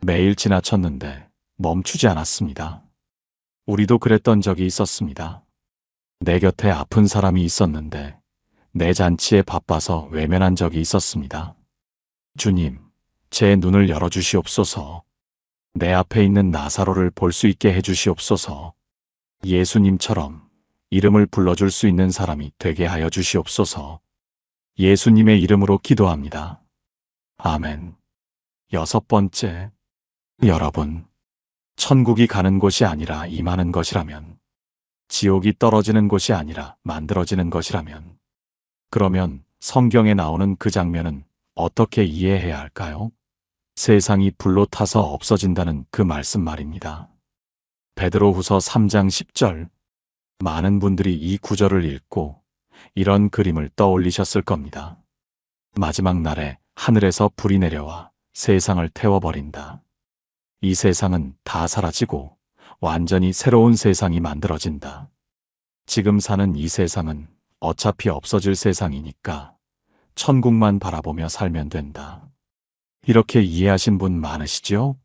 매일 지나쳤는데 멈추지 않았습니다. 우리도 그랬던 적이 있었습니다. 내 곁에 아픈 사람이 있었는데 내 잔치에 바빠서 외면한 적이 있었습니다. 주님, 제 눈을 열어주시옵소서. 내 앞에 있는 나사로를 볼 수 있게 해주시옵소서. 예수님처럼 이름을 불러줄 수 있는 사람이 되게 하여 주시옵소서. 예수님의 이름으로 기도합니다. 아멘. 6번째, 여러분, 천국이 가는 곳이 아니라 임하는 것이라면, 지옥이 떨어지는 곳이 아니라 만들어지는 것이라면, 그러면 성경에 나오는 그 장면은 어떻게 이해해야 할까요? 세상이 불로 타서 없어진다는 그 말씀 말입니다. 베드로후서 3장 10절. 많은 분들이 이 구절을 읽고 이런 그림을 떠올리셨을 겁니다. 마지막 날에 하늘에서 불이 내려와 세상을 태워버린다. 이 세상은 다 사라지고 완전히 새로운 세상이 만들어진다. 지금 사는 이 세상은 어차피 없어질 세상이니까 천국만 바라보며 살면 된다. 이렇게 이해하신 분 많으시죠?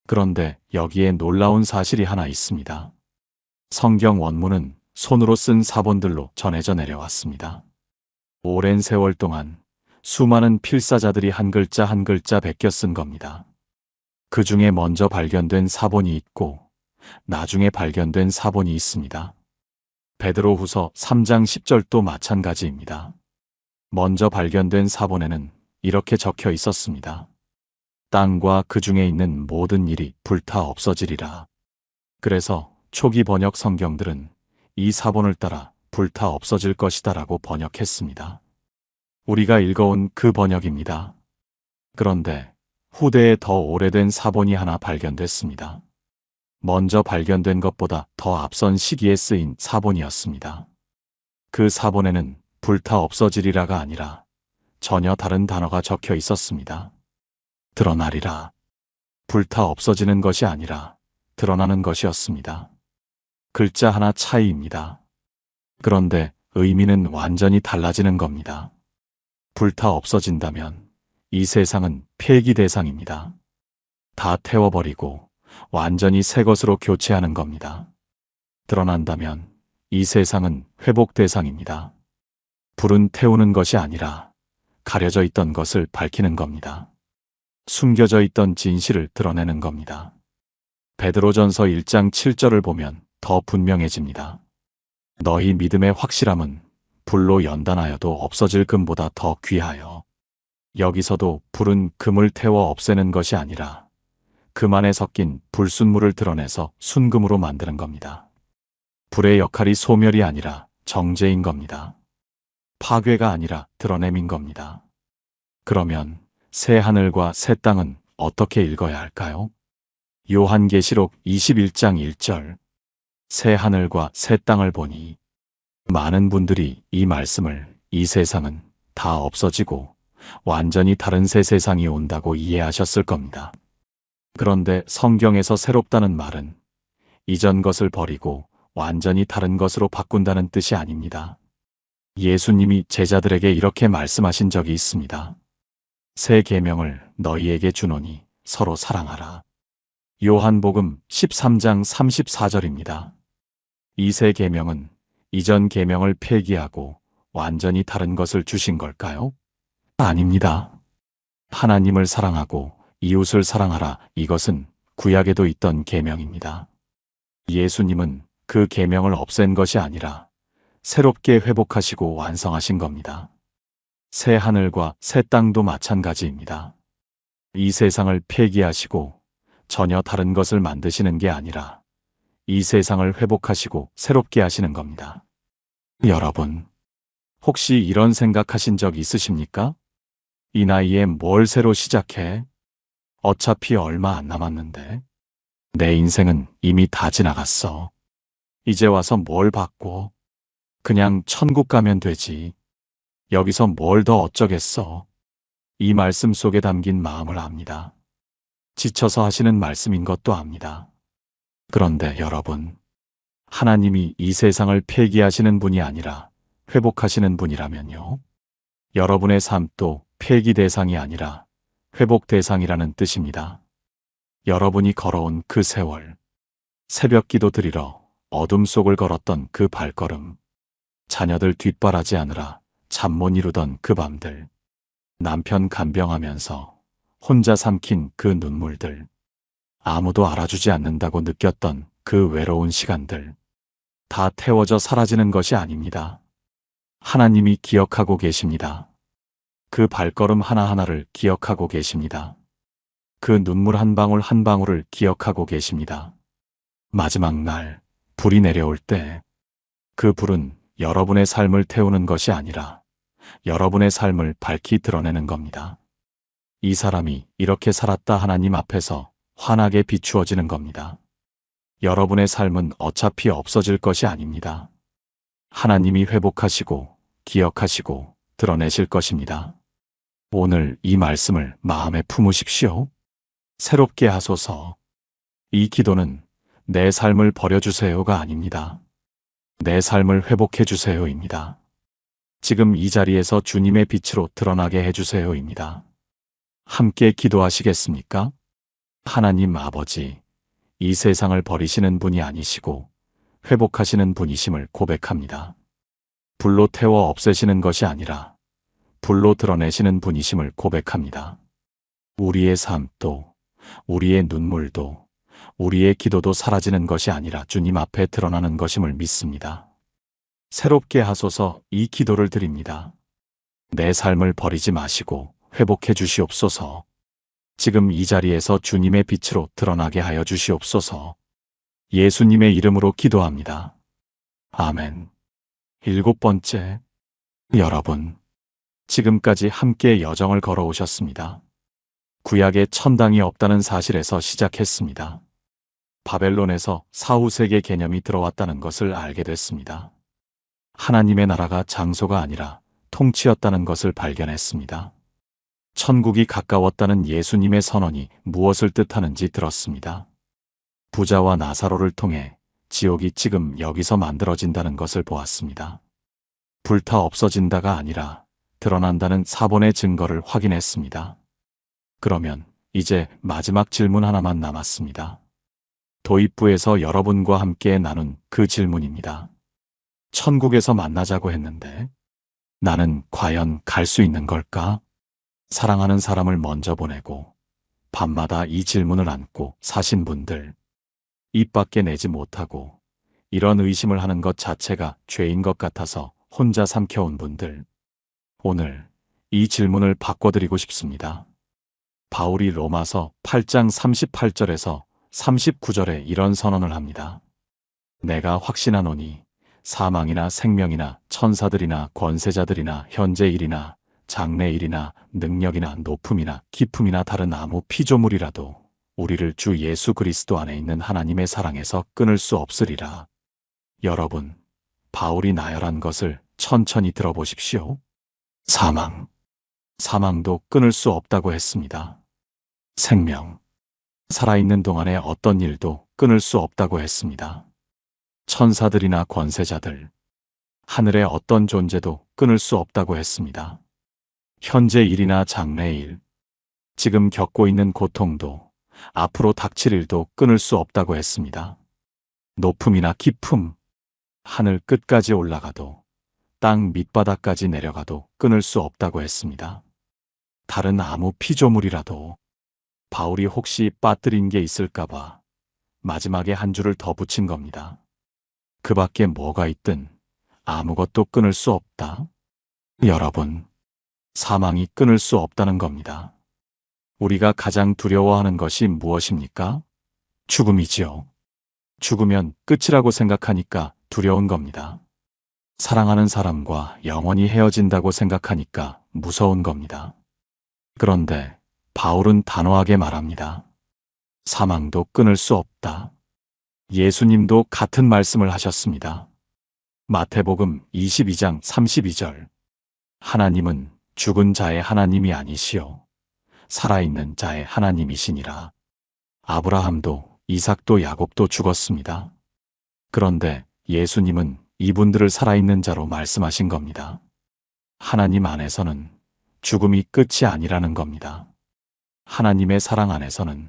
그런데 여기에 놀라운 사실이 하나 있습니다. 성경 원문은 손으로 쓴 사본들로 전해져 내려왔습니다. 오랜 세월 동안 수많은 필사자들이 한 글자 한 글자 베껴 쓴 겁니다. 그 중에 먼저 발견된 사본이 있고 나중에 발견된 사본이 있습니다. 베드로후서 3장 10절도 마찬가지입니다. 먼저 발견된 사본에는 이렇게 적혀 있었습니다. 땅과 그 중에 있는 모든 일이 불타 없어지리라. 그래서 초기 번역 성경들은 이 사본을 따라 불타 없어질 것이다 라고 번역했습니다. 우리가 읽어온 그 번역입니다. 그런데 후대에 더 오래된 사본이 하나 발견됐습니다. 먼저 발견된 것보다 더 앞선 시기에 쓰인 사본이었습니다. 그 사본에는 불타 없어지리라가 아니라 전혀 다른 단어가 적혀 있었습니다. 드러나리라. 불타 없어지는 것이 아니라 드러나는 것이었습니다. 글자 하나 차이입니다. 그런데 의미는 완전히 달라지는 겁니다. 불타 없어진다면 이 세상은 폐기 대상입니다. 다 태워버리고 완전히 새 것으로 교체하는 겁니다. 드러난다면 이 세상은 회복 대상입니다. 불은 태우는 것이 아니라 가려져 있던 것을 밝히는 겁니다. 숨겨져 있던 진실을 드러내는 겁니다. 베드로전서 1장 7절을 보면 더 분명해집니다. 너희 믿음의 확실함은 불로 연단하여도 없어질 금보다 더 귀하여. 여기서도 불은 금을 태워 없애는 것이 아니라 금 안에 섞인 불순물을 드러내서 순금으로 만드는 겁니다. 불의 역할이 소멸이 아니라 정제인 겁니다. 파괴가 아니라 드러냄인 겁니다. 그러면 새 하늘과 새 땅은 어떻게 읽어야 할까요? 요한계시록 21장 1절. 새 하늘과 새 땅을 보니. 많은 분들이 이 말씀을 이 세상은 다 없어지고 완전히 다른 새 세상이 온다고 이해하셨을 겁니다. 그런데 성경에서 새롭다는 말은 이전 것을 버리고 완전히 다른 것으로 바꾼다는 뜻이 아닙니다. 예수님이 제자들에게 이렇게 말씀하신 적이 있습니다. 새 계명을 너희에게 주노니 서로 사랑하라. 요한복음 13장 34절입니다. 이 새 계명은 이전 계명을 폐기하고 완전히 다른 것을 주신 걸까요? 아닙니다. 하나님을 사랑하고 이웃을 사랑하라. 이것은 구약에도 있던 계명입니다. 예수님은 그 계명을 없앤 것이 아니라 새롭게 회복하시고 완성하신 겁니다. 새 하늘과 새 땅도 마찬가지입니다. 이 세상을 폐기하시고 전혀 다른 것을 만드시는 게 아니라 이 세상을 회복하시고 새롭게 하시는 겁니다. 여러분, 혹시 이런 생각하신 적 있으십니까? 이 나이에 뭘 새로 시작해? 어차피 얼마 안 남았는데. 내 인생은 이미 다 지나갔어. 이제 와서 뭘 바꿔? 그냥 천국 가면 되지. 여기서 뭘 더 어쩌겠어. 이 말씀 속에 담긴 마음을 압니다. 지쳐서 하시는 말씀인 것도 압니다. 그런데 여러분, 하나님이 이 세상을 폐기하시는 분이 아니라 회복하시는 분이라면요. 여러분의 삶도 폐기 대상이 아니라 회복 대상이라는 뜻입니다. 여러분이 걸어온 그 세월, 새벽 기도 드리러 어둠 속을 걸었던 그 발걸음, 자녀들 뒷바라지 하느라 잠 못 이루던 그 밤들, 남편 간병하면서 혼자 삼킨 그 눈물들, 아무도 알아주지 않는다고 느꼈던 그 외로운 시간들, 다 태워져 사라지는 것이 아닙니다. 하나님이 기억하고 계십니다. 그 발걸음 하나하나를 기억하고 계십니다. 그 눈물 한 방울 한 방울을 기억하고 계십니다. 마지막 날, 불이 내려올 때, 그 불은 여러분의 삶을 태우는 것이 아니라 여러분의 삶을 밝히 드러내는 겁니다. 이 사람이 이렇게 살았다 하나님 앞에서 환하게 비추어지는 겁니다. 여러분의 삶은 어차피 없어질 것이 아닙니다. 하나님이 회복하시고 기억하시고 드러내실 것입니다. 오늘 이 말씀을 마음에 품으십시오. 새롭게 하소서. 이 기도는 내 삶을 버려주세요가 아닙니다. 내 삶을 회복해 주세요입니다. 지금 이 자리에서 주님의 빛으로 드러나게 해주세요입니다. 함께 기도하시겠습니까? 하나님 아버지, 이 세상을 버리시는 분이 아니시고 회복하시는 분이심을 고백합니다. 불로 태워 없애시는 것이 아니라 불로 드러내시는 분이심을 고백합니다. 우리의 삶도, 우리의 눈물도, 우리의 기도도 사라지는 것이 아니라 주님 앞에 드러나는 것임을 믿습니다. 새롭게 하소서. 이 기도를 드립니다. 내 삶을 버리지 마시고 회복해 주시옵소서. 지금 이 자리에서 주님의 빛으로 드러나게 하여 주시옵소서. 예수님의 이름으로 기도합니다. 아멘. 7번째, 여러분, 지금까지 함께 여정을 걸어오셨습니다. 구약에 천당이 없다는 사실에서 시작했습니다. 바벨론에서 사후세계 개념이 들어왔다는 것을 알게 됐습니다. 하나님의 나라가 장소가 아니라 통치였다는 것을 발견했습니다. 천국이 가까웠다는 예수님의 선언이 무엇을 뜻하는지 들었습니다. 부자와 나사로를 통해 지옥이 지금 여기서 만들어진다는 것을 보았습니다. 불타 없어진다가 아니라 드러난다는 사본의 증거를 확인했습니다. 그러면 이제 마지막 질문 하나만 남았습니다. 도입부에서 여러분과 함께 나눈 그 질문입니다. 천국에서 만나자고 했는데 나는 과연 갈 수 있는 걸까? 사랑하는 사람을 먼저 보내고 밤마다 이 질문을 안고 사신 분들, 입 밖에 내지 못하고 이런 의심을 하는 것 자체가 죄인 것 같아서 혼자 삼켜온 분들, 오늘 이 질문을 바꿔드리고 싶습니다. 바울이 로마서 8장 38절에서 39절에 이런 선언을 합니다. 내가 확신하노니 사망이나 생명이나 천사들이나 권세자들이나 현재일이나 장래일이나 능력이나 높음이나 깊음이나 다른 아무 피조물이라도 우리를 주 예수 그리스도 안에 있는 하나님의 사랑에서 끊을 수 없으리라. 여러분, 바울이 나열한 것을 천천히 들어보십시오. 사망도 끊을 수 없다고 했습니다. 생명, 살아있는 동안에 어떤 일도 끊을 수 없다고 했습니다. 천사들이나 권세자들, 하늘의 어떤 존재도 끊을 수 없다고 했습니다. 현재 일이나 장래일, 지금 겪고 있는 고통도 앞으로 닥칠 일도 끊을 수 없다고 했습니다. 높음이나 깊음, 하늘 끝까지 올라가도 땅 밑바닥까지 내려가도 끊을 수 없다고 했습니다. 다른 아무 피조물이라도 바울이 혹시 빠뜨린 게 있을까봐 마지막에 한 줄을 더 붙인 겁니다. 그 밖에 뭐가 있든 아무것도 끊을 수 없다. 여러분, 사망이 끊을 수 없다는 겁니다. 우리가 가장 두려워하는 것이 무엇입니까? 죽음이지요. 죽으면 끝이라고 생각하니까 두려운 겁니다. 사랑하는 사람과 영원히 헤어진다고 생각하니까 무서운 겁니다. 그런데 바울은 단호하게 말합니다. 사망도 끊을 수 없다. 예수님도 같은 말씀을 하셨습니다. 마태복음 22장 32절. 하나님은 죽은 자의 하나님이 아니시오 살아있는 자의 하나님이시니라. 아브라함도 이삭도 야곱도 죽었습니다. 그런데 예수님은 이분들을 살아있는 자로 말씀하신 겁니다. 하나님 안에서는 죽음이 끝이 아니라는 겁니다. 하나님의 사랑 안에서는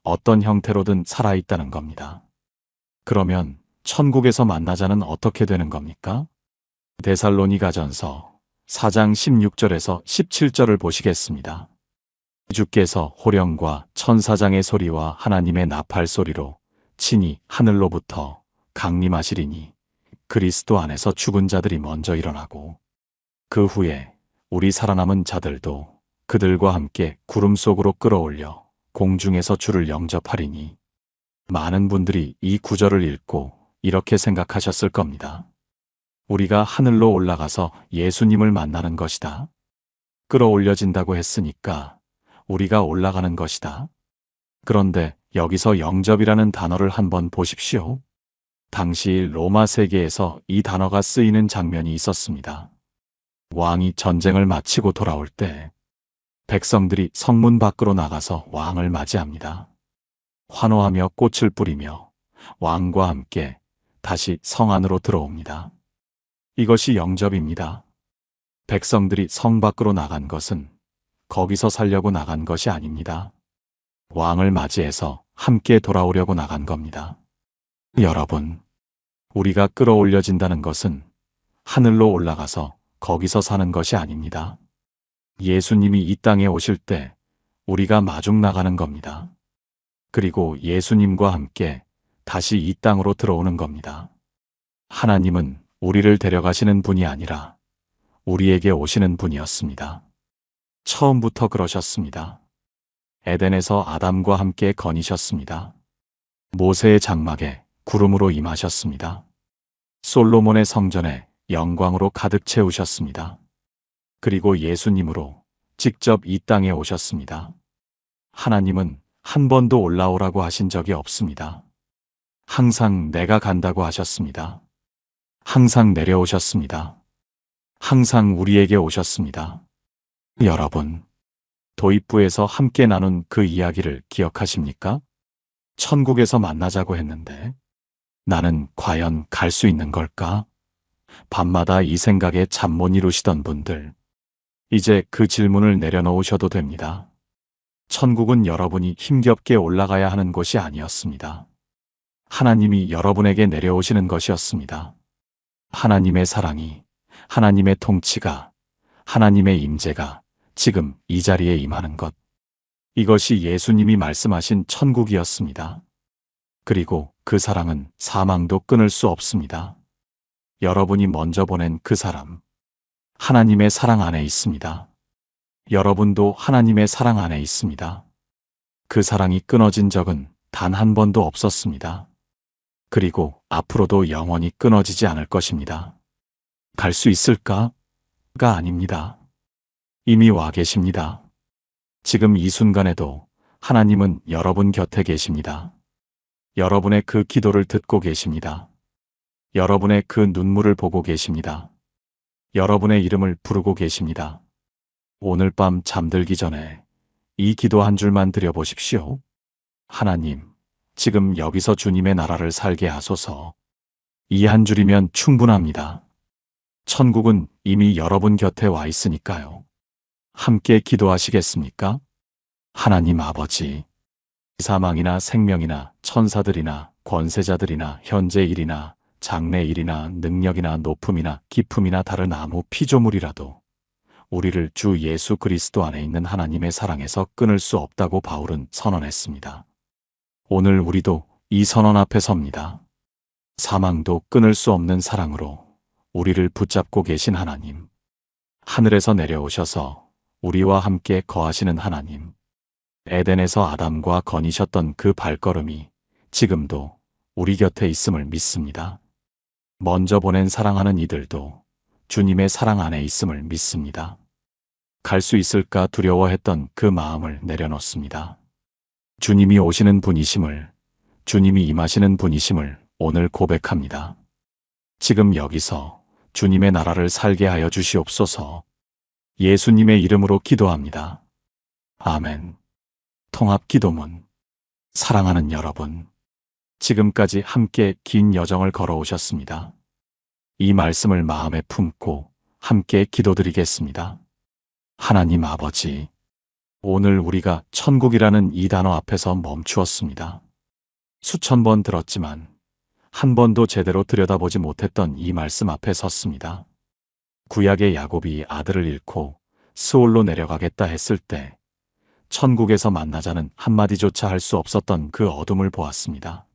어떤 형태로든 살아있다는 겁니다. 그러면 천국에서 만나자는 어떻게 되는 겁니까? 데살로니가전서 4장 16절에서 17절을 보시겠습니다. 주께서 호령과 천사장의 소리와 하나님의 나팔 소리로 친히 하늘로부터 강림하시리니 그리스도 안에서 죽은 자들이 먼저 일어나고 그 후에 우리 살아남은 자들도 그들과 함께 구름 속으로 끌어올려 공중에서 주를 영접하리니. 많은 분들이 이 구절을 읽고 이렇게 생각하셨을 겁니다. 우리가 하늘로 올라가서 예수님을 만나는 것이다. 끌어올려진다고 했으니까 우리가 올라가는 것이다. 그런데 여기서 영접이라는 단어를 한번 보십시오. 당시 로마 세계에서 이 단어가 쓰이는 장면이 있었습니다. 왕이 전쟁을 마치고 돌아올 때 백성들이 성문 밖으로 나가서 왕을 맞이합니다. 환호하며 꽃을 뿌리며 왕과 함께 다시 성 안으로 들어옵니다. 이것이 영접입니다. 백성들이 성 밖으로 나간 것은 거기서 살려고 나간 것이 아닙니다. 왕을 맞이해서 함께 돌아오려고 나간 겁니다. 여러분, 우리가 끌어올려진다는 것은 하늘로 올라가서 거기서 사는 것이 아닙니다. 예수님이 이 땅에 오실 때 우리가 마중 나가는 겁니다. 그리고 예수님과 함께 다시 이 땅으로 들어오는 겁니다. 하나님은 우리를 데려가시는 분이 아니라 우리에게 오시는 분이었습니다. 처음부터 그러셨습니다. 에덴에서 아담과 함께 거니셨습니다. 모세의 장막에 구름으로 임하셨습니다. 솔로몬의 성전에 영광으로 가득 채우셨습니다. 그리고 예수님으로 직접 이 땅에 오셨습니다. 하나님은 한 번도 올라오라고 하신 적이 없습니다. 항상 내가 간다고 하셨습니다. 항상 내려오셨습니다. 항상 우리에게 오셨습니다. 여러분, 도입부에서 함께 나눈 그 이야기를 기억하십니까? 천국에서 만나자고 했는데 나는 과연 갈 수 있는 걸까? 밤마다 이 생각에 잠 못 이루시던 분들, 이제 그 질문을 내려놓으셔도 됩니다. 천국은 여러분이 힘겹게 올라가야 하는 곳이 아니었습니다. 하나님이 여러분에게 내려오시는 것이었습니다. 하나님의 사랑이, 하나님의 통치가, 하나님의 임재가 지금 이 자리에 임하는 것. 이것이 예수님이 말씀하신 천국이었습니다. 그리고 그 사랑은 사망도 끊을 수 없습니다. 여러분이 먼저 보낸 그 사람, 하나님의 사랑 안에 있습니다. 여러분도 하나님의 사랑 안에 있습니다. 그 사랑이 끊어진 적은 단 한 번도 없었습니다. 그리고 앞으로도 영원히 끊어지지 않을 것입니다. 갈 수 있을까? 가 아닙니다. 이미 와 계십니다. 지금 이 순간에도 하나님은 여러분 곁에 계십니다. 여러분의 그 기도를 듣고 계십니다. 여러분의 그 눈물을 보고 계십니다. 여러분의 이름을 부르고 계십니다. 오늘 밤 잠들기 전에 이 기도 한 줄만 드려보십시오. 하나님, 지금 여기서 주님의 나라를 살게 하소서. 이 한 줄이면 충분합니다. 천국은 이미 여러분 곁에 와 있으니까요. 함께 기도하시겠습니까? 하나님 아버지, 사망이나 생명이나 천사들이나 권세자들이나 현재 일이나 장래일이나 능력이나 높음이나 기품이나 다른 아무 피조물이라도 우리를 주 예수 그리스도 안에 있는 하나님의 사랑에서 끊을 수 없다고 바울은 선언했습니다. 오늘 우리도 이 선언 앞에 섭니다. 사망도 끊을 수 없는 사랑으로 우리를 붙잡고 계신 하나님, 하늘에서 내려오셔서 우리와 함께 거하시는 하나님, 에덴에서 아담과 거니셨던 그 발걸음이 지금도 우리 곁에 있음을 믿습니다. 먼저 보낸 사랑하는 이들도 주님의 사랑 안에 있음을 믿습니다. 갈 수 있을까 두려워했던 그 마음을 내려놓습니다. 주님이 오시는 분이심을, 주님이 임하시는 분이심을 오늘 고백합니다. 지금 여기서 주님의 나라를 살게 하여 주시옵소서. 예수님의 이름으로 기도합니다. 아멘. 통합기도문. 사랑하는 여러분, 지금까지 함께 긴 여정을 걸어오셨습니다. 이 말씀을 마음에 품고 함께 기도드리겠습니다. 하나님 아버지, 오늘 우리가 천국이라는 이 단어 앞에서 멈추었습니다. 수천 번 들었지만 한 번도 제대로 들여다보지 못했던 이 말씀 앞에 섰습니다. 구약의 야곱이 아들을 잃고 스올로 내려가겠다 했을 때 천국에서 만나자는 한마디조차 할 수 없었던 그 어둠을 보았습니다.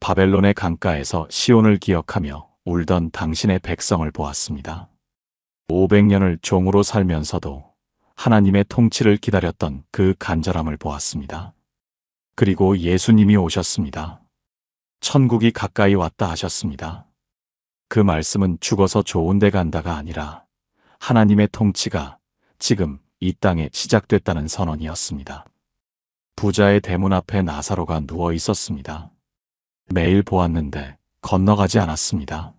바벨론의 강가에서 시온을 기억하며 울던 당신의 백성을 보았습니다. 500년을 종으로 살면서도 하나님의 통치를 기다렸던 그 간절함을 보았습니다. 그리고 예수님이 오셨습니다. 천국이 가까이 왔다 하셨습니다. 그 말씀은 죽어서 좋은 데 간다가 아니라 하나님의 통치가 지금 이 땅에 시작됐다는 선언이었습니다. 부자의 대문 앞에 나사로가 누워 있었습니다. 매일 보았는데 건너가지 않았습니다.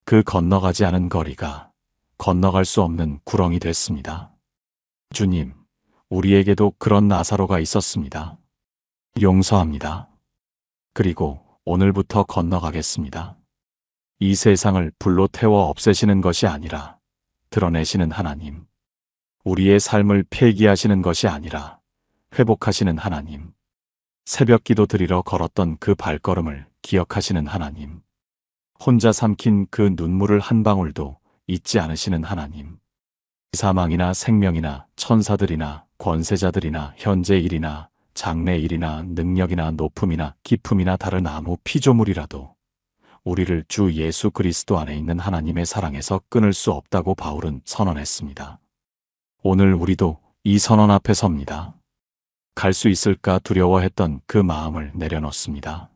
그 건너가지 않은 거리가 건너갈 수 없는 구렁이 됐습니다. 주님, 우리에게도 그런 나사로가 있었습니다. 용서합니다. 그리고 오늘부터 건너가겠습니다. 이 세상을 불로 태워 없애시는 것이 아니라 드러내시는 하나님, 우리의 삶을 폐기하시는 것이 아니라 회복하시는 하나님, 새벽 기도 드리러 걸었던 그 발걸음을 기억하시는 하나님, 혼자 삼킨 그 눈물을 한 방울도 잊지 않으시는 하나님, 사망이나 생명이나 천사들이나 권세자들이나 현재 일이나 장래 일이나 능력이나 높음이나 기품이나 다른 아무 피조물이라도 우리를 주 예수 그리스도 안에 있는 하나님의 사랑에서 끊을 수 없다고 바울은 선언했습니다. 오늘 우리도 이 선언 앞에 섭니다. 갈 수 있을까 두려워했던 그 마음을 내려놓습니다.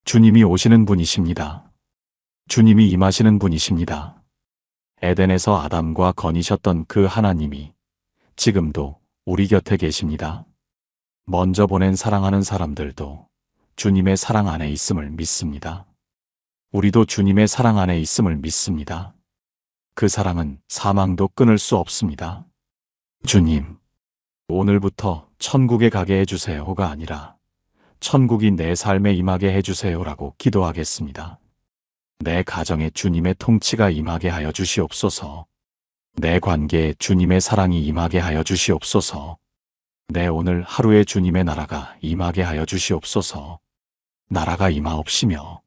주님이 오시는 분이십니다. 주님이 임하시는 분이십니다. 에덴에서 아담과 거니셨던 그 하나님이 지금도 우리 곁에 계십니다. 먼저 보낸 사랑하는 사람들도 주님의 사랑 안에 있음을 믿습니다. 우리도 주님의 사랑 안에 있음을 믿습니다. 그 사랑은 사망도 끊을 수 없습니다. 주님, 오늘부터 천국에 가게 해주세요가 아니라 천국이 내 삶에 임하게 해주세요라고 기도하겠습니다. 내 가정에 주님의 통치가 임하게 하여 주시옵소서. 내 관계에 주님의 사랑이 임하게 하여 주시옵소서. 내 오늘 하루에 주님의 나라가 임하게 하여 주시옵소서. 나라가 임하옵시며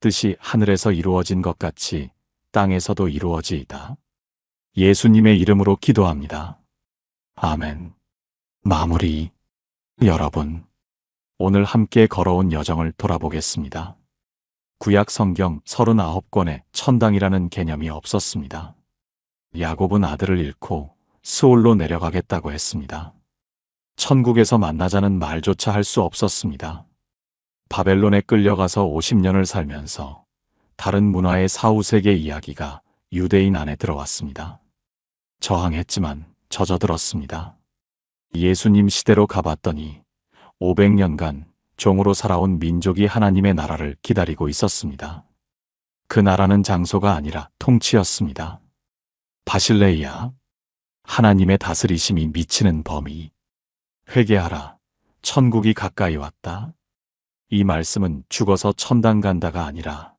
뜻이 하늘에서 이루어진 것 같이 땅에서도 이루어지이다. 예수님의 이름으로 기도합니다. 아멘. 마무리. 여러분, 오늘 함께 걸어온 여정을 돌아보겠습니다. 구약 성경 39권에 천당이라는 개념이 없었습니다. 야곱은 아들을 잃고 스올로 내려가겠다고 했습니다. 천국에서 만나자는 말조차 할 수 없었습니다. 바벨론에 끌려가서 50년을 살면서 다른 문화의 사후세계 이야기가 유대인 안에 들어왔습니다. 저항했지만 젖어들었습니다. 예수님 시대로 가봤더니 500년간 종으로 살아온 민족이 하나님의 나라를 기다리고 있었습니다. 그 나라는 장소가 아니라 통치였습니다. 바실레이야, 하나님의 다스리심이 미치는 범위. 회개하라, 천국이 가까이 왔다. 이 말씀은 죽어서 천당 간다가 아니라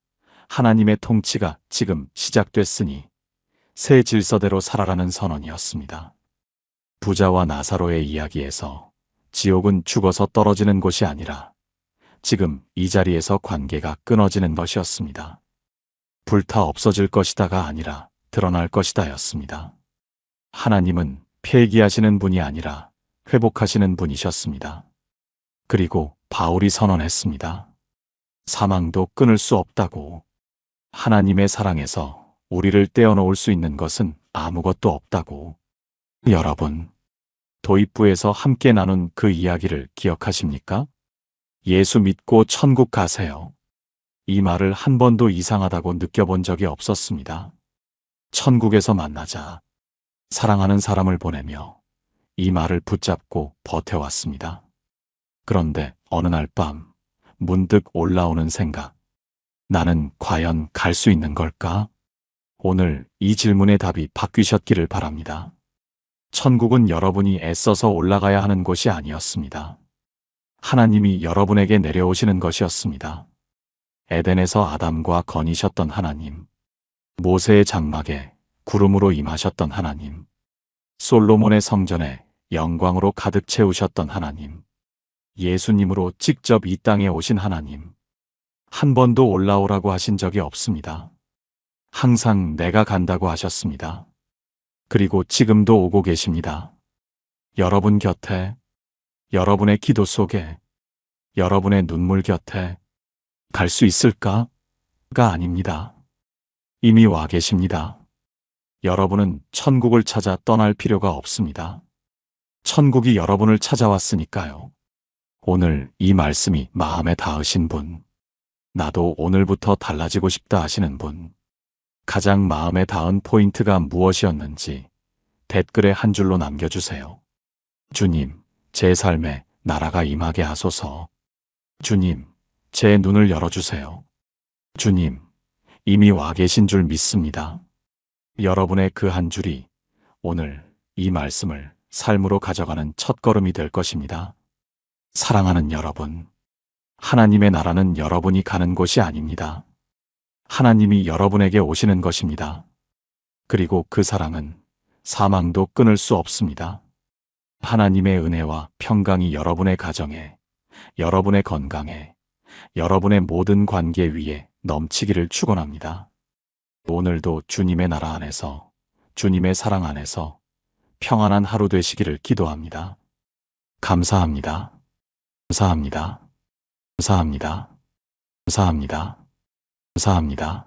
하나님의 통치가 지금 시작됐으니 새 질서대로 살아라는 선언이었습니다. 부자와 나사로의 이야기에서 지옥은 죽어서 떨어지는 곳이 아니라 지금 이 자리에서 관계가 끊어지는 것이었습니다. 불타 없어질 것이다가 아니라 드러날 것이다였습니다. 하나님은 폐기하시는 분이 아니라 회복하시는 분이셨습니다. 그리고 바울이 선언했습니다. 사망도 끊을 수 없다고. 하나님의 사랑에서 우리를 떼어놓을 수 있는 것은 아무것도 없다고. 여러분, 도입부에서 함께 나눈 그 이야기를 기억하십니까? 예수 믿고 천국 가세요. 이 말을 한 번도 이상하다고 느껴본 적이 없었습니다. 천국에서 만나자. 사랑하는 사람을 보내며 이 말을 붙잡고 버텨왔습니다. 그런데 어느 날 밤 문득 올라오는 생각. 나는 과연 갈 수 있는 걸까? 오늘 이 질문의 답이 바뀌셨기를 바랍니다. 천국은 여러분이 애써서 올라가야 하는 곳이 아니었습니다. 하나님이 여러분에게 내려오시는 것이었습니다. 에덴에서 아담과 건이셨던 하나님, 모세의 장막에 구름으로 임하셨던 하나님, 솔로몬의 성전에 영광으로 가득 채우셨던 하나님, 예수님으로 직접 이 땅에 오신 하나님, 한 번도 올라오라고 하신 적이 없습니다. 항상 내가 간다고 하셨습니다. 그리고 지금도 오고 계십니다. 여러분 곁에, 여러분의 기도 속에, 여러분의 눈물 곁에 갈 수 있을까?가 아닙니다. 이미 와 계십니다. 여러분은 천국을 찾아 떠날 필요가 없습니다. 천국이 여러분을 찾아왔으니까요. 오늘 이 말씀이 마음에 닿으신 분, 나도 오늘부터 달라지고 싶다 하시는 분, 가장 마음에 닿은 포인트가 무엇이었는지 댓글에 한 줄로 남겨주세요. 주님, 제 삶에 나라가 임하게 하소서. 주님, 제 눈을 열어주세요. 주님, 이미 와 계신 줄 믿습니다. 여러분의 그 한 줄이 오늘 이 말씀을 삶으로 가져가는 첫걸음이 될 것입니다. 사랑하는 여러분, 하나님의 나라는 여러분이 가는 곳이 아닙니다. 하나님이 여러분에게 오시는 것입니다. 그리고 그 사랑은 사망도 끊을 수 없습니다. 하나님의 은혜와 평강이 여러분의 가정에, 여러분의 건강에, 여러분의 모든 관계 위에 넘치기를 축원합니다. 오늘도 주님의 나라 안에서, 주님의 사랑 안에서 평안한 하루 되시기를 기도합니다. 감사합니다. 감사합니다. 감사합니다. 감사합니다. 감사합니다.